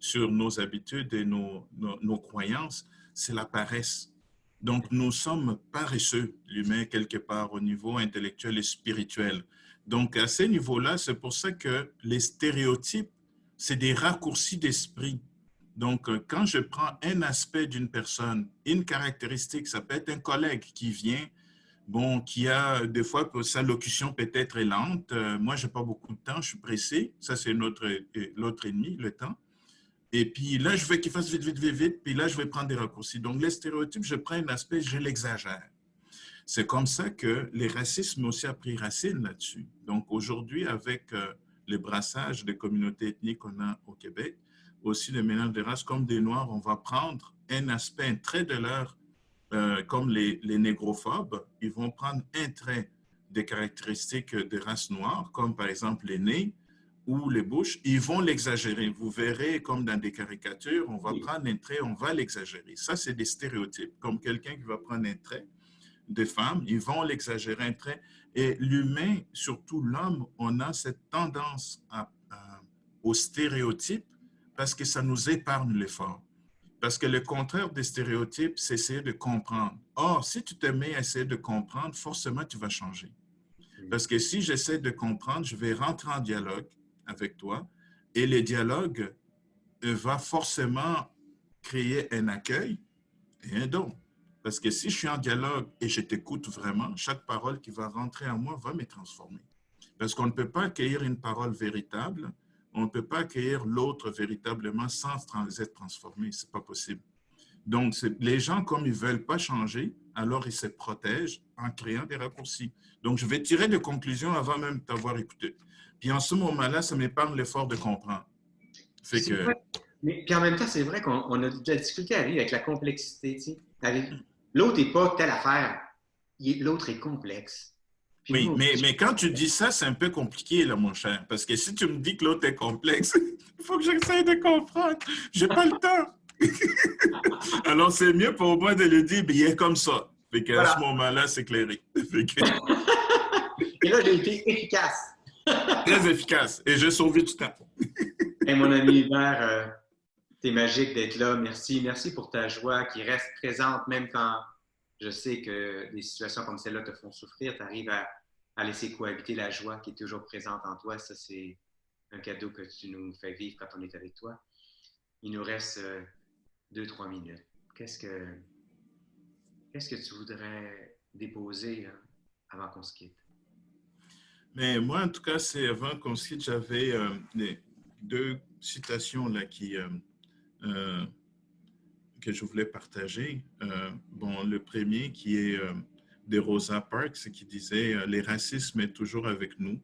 sur nos habitudes et nos croyances. C'est la paresse. Donc, nous sommes paresseux, l'humain, quelque part, au niveau intellectuel et spirituel. Donc, à ce niveau-là, c'est pour ça que les stéréotypes, c'est des raccourcis d'esprit. Donc, quand je prends un aspect d'une personne, une caractéristique, ça peut être un collègue qui vient, bon, qui a des fois que sa locution peut-être est lente. Moi, je n'ai pas beaucoup de temps, je suis pressé. Ça, c'est l'autre ennemi, le temps. Et puis là, je veux qu'il fasse vite, vite, vite, vite. Puis là, je vais prendre des raccourcis. Donc, les stéréotypes, je prends un aspect, je l'exagère. C'est comme ça que les racismes aussi a pris racine là-dessus. Donc, aujourd'hui, avec le brassage des communautés ethniques qu'on a au Québec, aussi le mélange des races comme des Noirs, on va prendre un aspect, un trait de leur, comme les négrophobes, ils vont prendre un trait des caractéristiques des races noires, comme par exemple les nez, ou les bouches, ils vont l'exagérer. Vous verrez, comme dans des caricatures, on va prendre un trait, on va l'exagérer. Ça, c'est des stéréotypes. Comme quelqu'un qui va prendre un trait de femme, ils vont l'exagérer un trait. Et l'humain, surtout l'homme, on a cette tendance aux stéréotypes parce que ça nous épargne l'effort. Parce que le contraire des stéréotypes, c'est essayer de comprendre. Or, si tu te mets à essayer de comprendre, forcément, tu vas changer. Parce que si j'essaie de comprendre, je vais rentrer en dialogue avec toi et le dialogue va forcément créer un accueil et un don. Parce que si je suis en dialogue et je t'écoute vraiment, chaque parole qui va rentrer en moi va me transformer. Parce qu'on ne peut pas accueillir une parole véritable, on ne peut pas accueillir l'autre véritablement sans être transformé. Ce n'est pas possible. Donc, les gens, comme ils ne veulent pas changer, alors ils se protègent en créant des raccourcis. Donc, je vais tirer des conclusions avant même de t'avoir écouté. Puis en ce moment-là, ça m'épargne l'effort de comprendre. Fait que... Mais puis en même temps, c'est vrai qu'on a de la difficulté à vivre avec la complexité. Tu sais. L'autre n'est pas telle affaire. L'autre est complexe. Puis oui, mais quand tu dis ça, c'est un peu compliqué, là, mon cher. Parce que si tu me dis que l'autre est complexe, il faut que j'essaie de comprendre. Je n'ai pas le temps. Alors, c'est mieux pour moi de le dire, il est comme ça. Fait qu'à voilà. Ce moment-là, c'est clairé. Et là, j'ai été efficace. Très efficace. Et j'ai sauvé du temps. Hey, mon ami Hubert, t'es magique d'être là. Merci. Merci pour ta joie qui reste présente, même quand je sais que des situations comme celle-là te font souffrir. Tu arrives à laisser cohabiter la joie qui est toujours présente en toi. Ça, c'est un cadeau que tu nous fais vivre quand on est avec toi. Il nous reste 2-3 minutes. Qu'est-ce que tu voudrais déposer avant qu'on se quitte? Mais moi, en tout cas, c'est avant qu'on se quitte, j'avais deux citations là que je voulais partager. Bon, le premier qui est de Rosa Parks qui disait « Les racismes est toujours avec nous,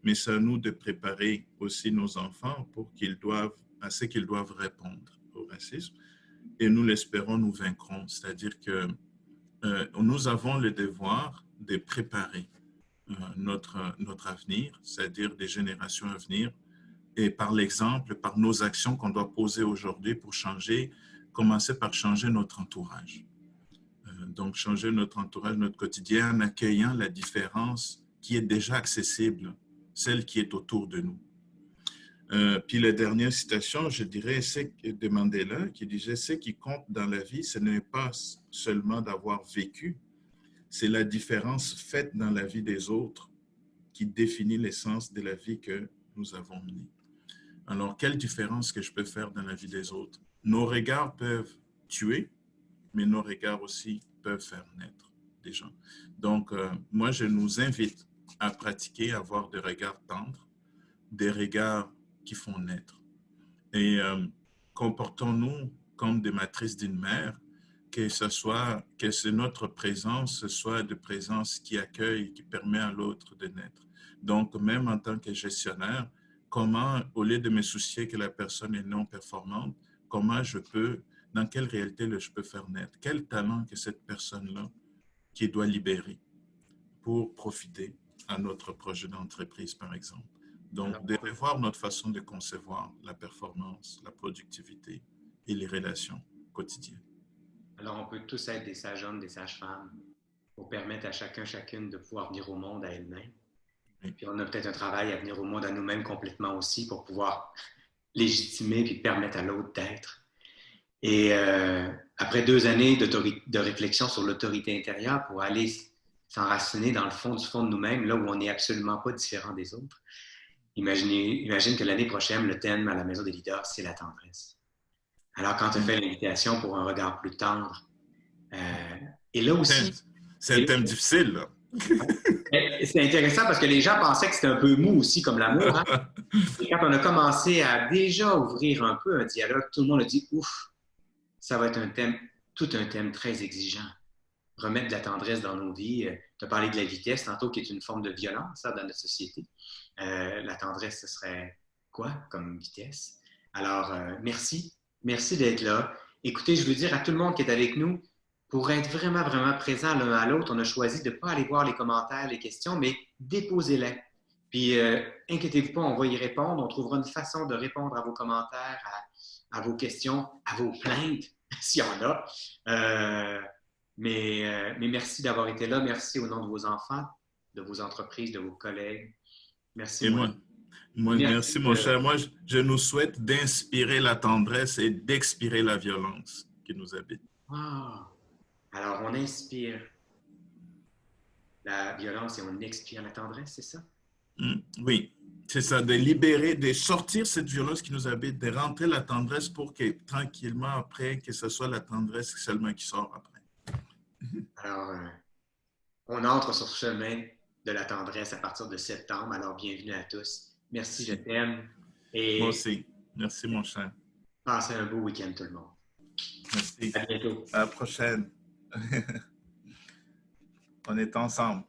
mais c'est à nous de préparer aussi nos enfants à ce qu'ils doivent répondre au racisme. Et nous l'espérons, nous vaincrons. » C'est-à-dire que nous avons le devoir de préparer notre avenir, c'est-à-dire des générations à venir, et par l'exemple, par nos actions qu'on doit poser aujourd'hui pour commencer par changer notre entourage. Donc, changer notre entourage, notre quotidien, en accueillant la différence qui est déjà accessible, celle qui est autour de nous. Puis la dernière citation, je dirais, c'est de Mandela qui disait « Ce qui compte dans la vie, ce n'est pas seulement d'avoir vécu, c'est la différence faite dans la vie des autres qui définit l'essence de la vie que nous avons menée. » Alors, quelle différence que je peux faire dans la vie des autres? Nos regards peuvent tuer, mais nos regards aussi peuvent faire naître des gens. Donc, moi, je nous invite à pratiquer, à avoir des regards tendres, des regards qui font naître. Et comportons-nous comme des matrices d'une mère, que notre présence soit de présence qui accueille, qui permet à l'autre de naître. Donc, même en tant que gestionnaire, comment, au lieu de me soucier que la personne est non performante, dans quelle réalité je peux faire naître? Quel talent que cette personne-là qui doit libérer pour profiter à notre projet d'entreprise, par exemple. Donc, de revoir notre façon de concevoir la performance, la productivité et les relations quotidiennes. Alors, on peut tous être des sages-hommes, des sages-femmes pour permettre à chacune de pouvoir venir au monde à elle-même. Oui. Puis on a peut-être un travail à venir au monde à nous-mêmes complètement aussi pour pouvoir légitimer puis permettre à l'autre d'être. Et après 2 années de réflexion sur l'autorité intérieure pour aller s'enraciner dans le fond de nous-mêmes, là où on n'est absolument pas différent des autres, imagine que l'année prochaine, le thème à la Maison des leaders, c'est la tendresse. Alors, quand tu as fait l'invitation pour un regard plus tendre, et là aussi... C'est un thème difficile, là. C'est intéressant parce que les gens pensaient que c'était un peu mou aussi, comme l'amour. Hein? Et quand on a commencé à déjà ouvrir un peu un dialogue, tout le monde a dit « Ouf, ça va être tout un thème très exigeant. » Remettre de la tendresse dans nos vies. Tu as parlé de la vitesse tantôt, qui est une forme de violence ça, dans notre société. La tendresse, ce serait quoi comme vitesse? Alors, merci. Merci d'être là. Écoutez, je veux dire à tout le monde qui est avec nous, pour être vraiment, vraiment présent l'un à l'autre, on a choisi de ne pas aller voir les commentaires, les questions, mais déposez-les. Puis, inquiétez-vous pas, on va y répondre. On trouvera une façon de répondre à vos commentaires, à vos questions, à vos plaintes, s'il y en a. Mais merci d'avoir été là. Merci au nom de vos enfants, de vos entreprises, de vos collègues. Merci. Et merci mon cher. Moi, je nous souhaite d'inspirer la tendresse et d'expirer la violence qui nous habite. Ah. Alors, on inspire la violence et on expire la tendresse, c'est ça? Oui, c'est ça, de libérer, de sortir cette violence qui nous habite, de rentrer la tendresse pour que tranquillement après, que ce soit la tendresse seulement qui sort après. Alors, on entre sur ce chemin de la tendresse à partir de septembre. Alors, bienvenue à tous. Merci, je t'aime. Et Moi aussi. Merci, mon cher. passez un beau week-end, tout le monde. Merci. À bientôt. À la prochaine. On est ensemble.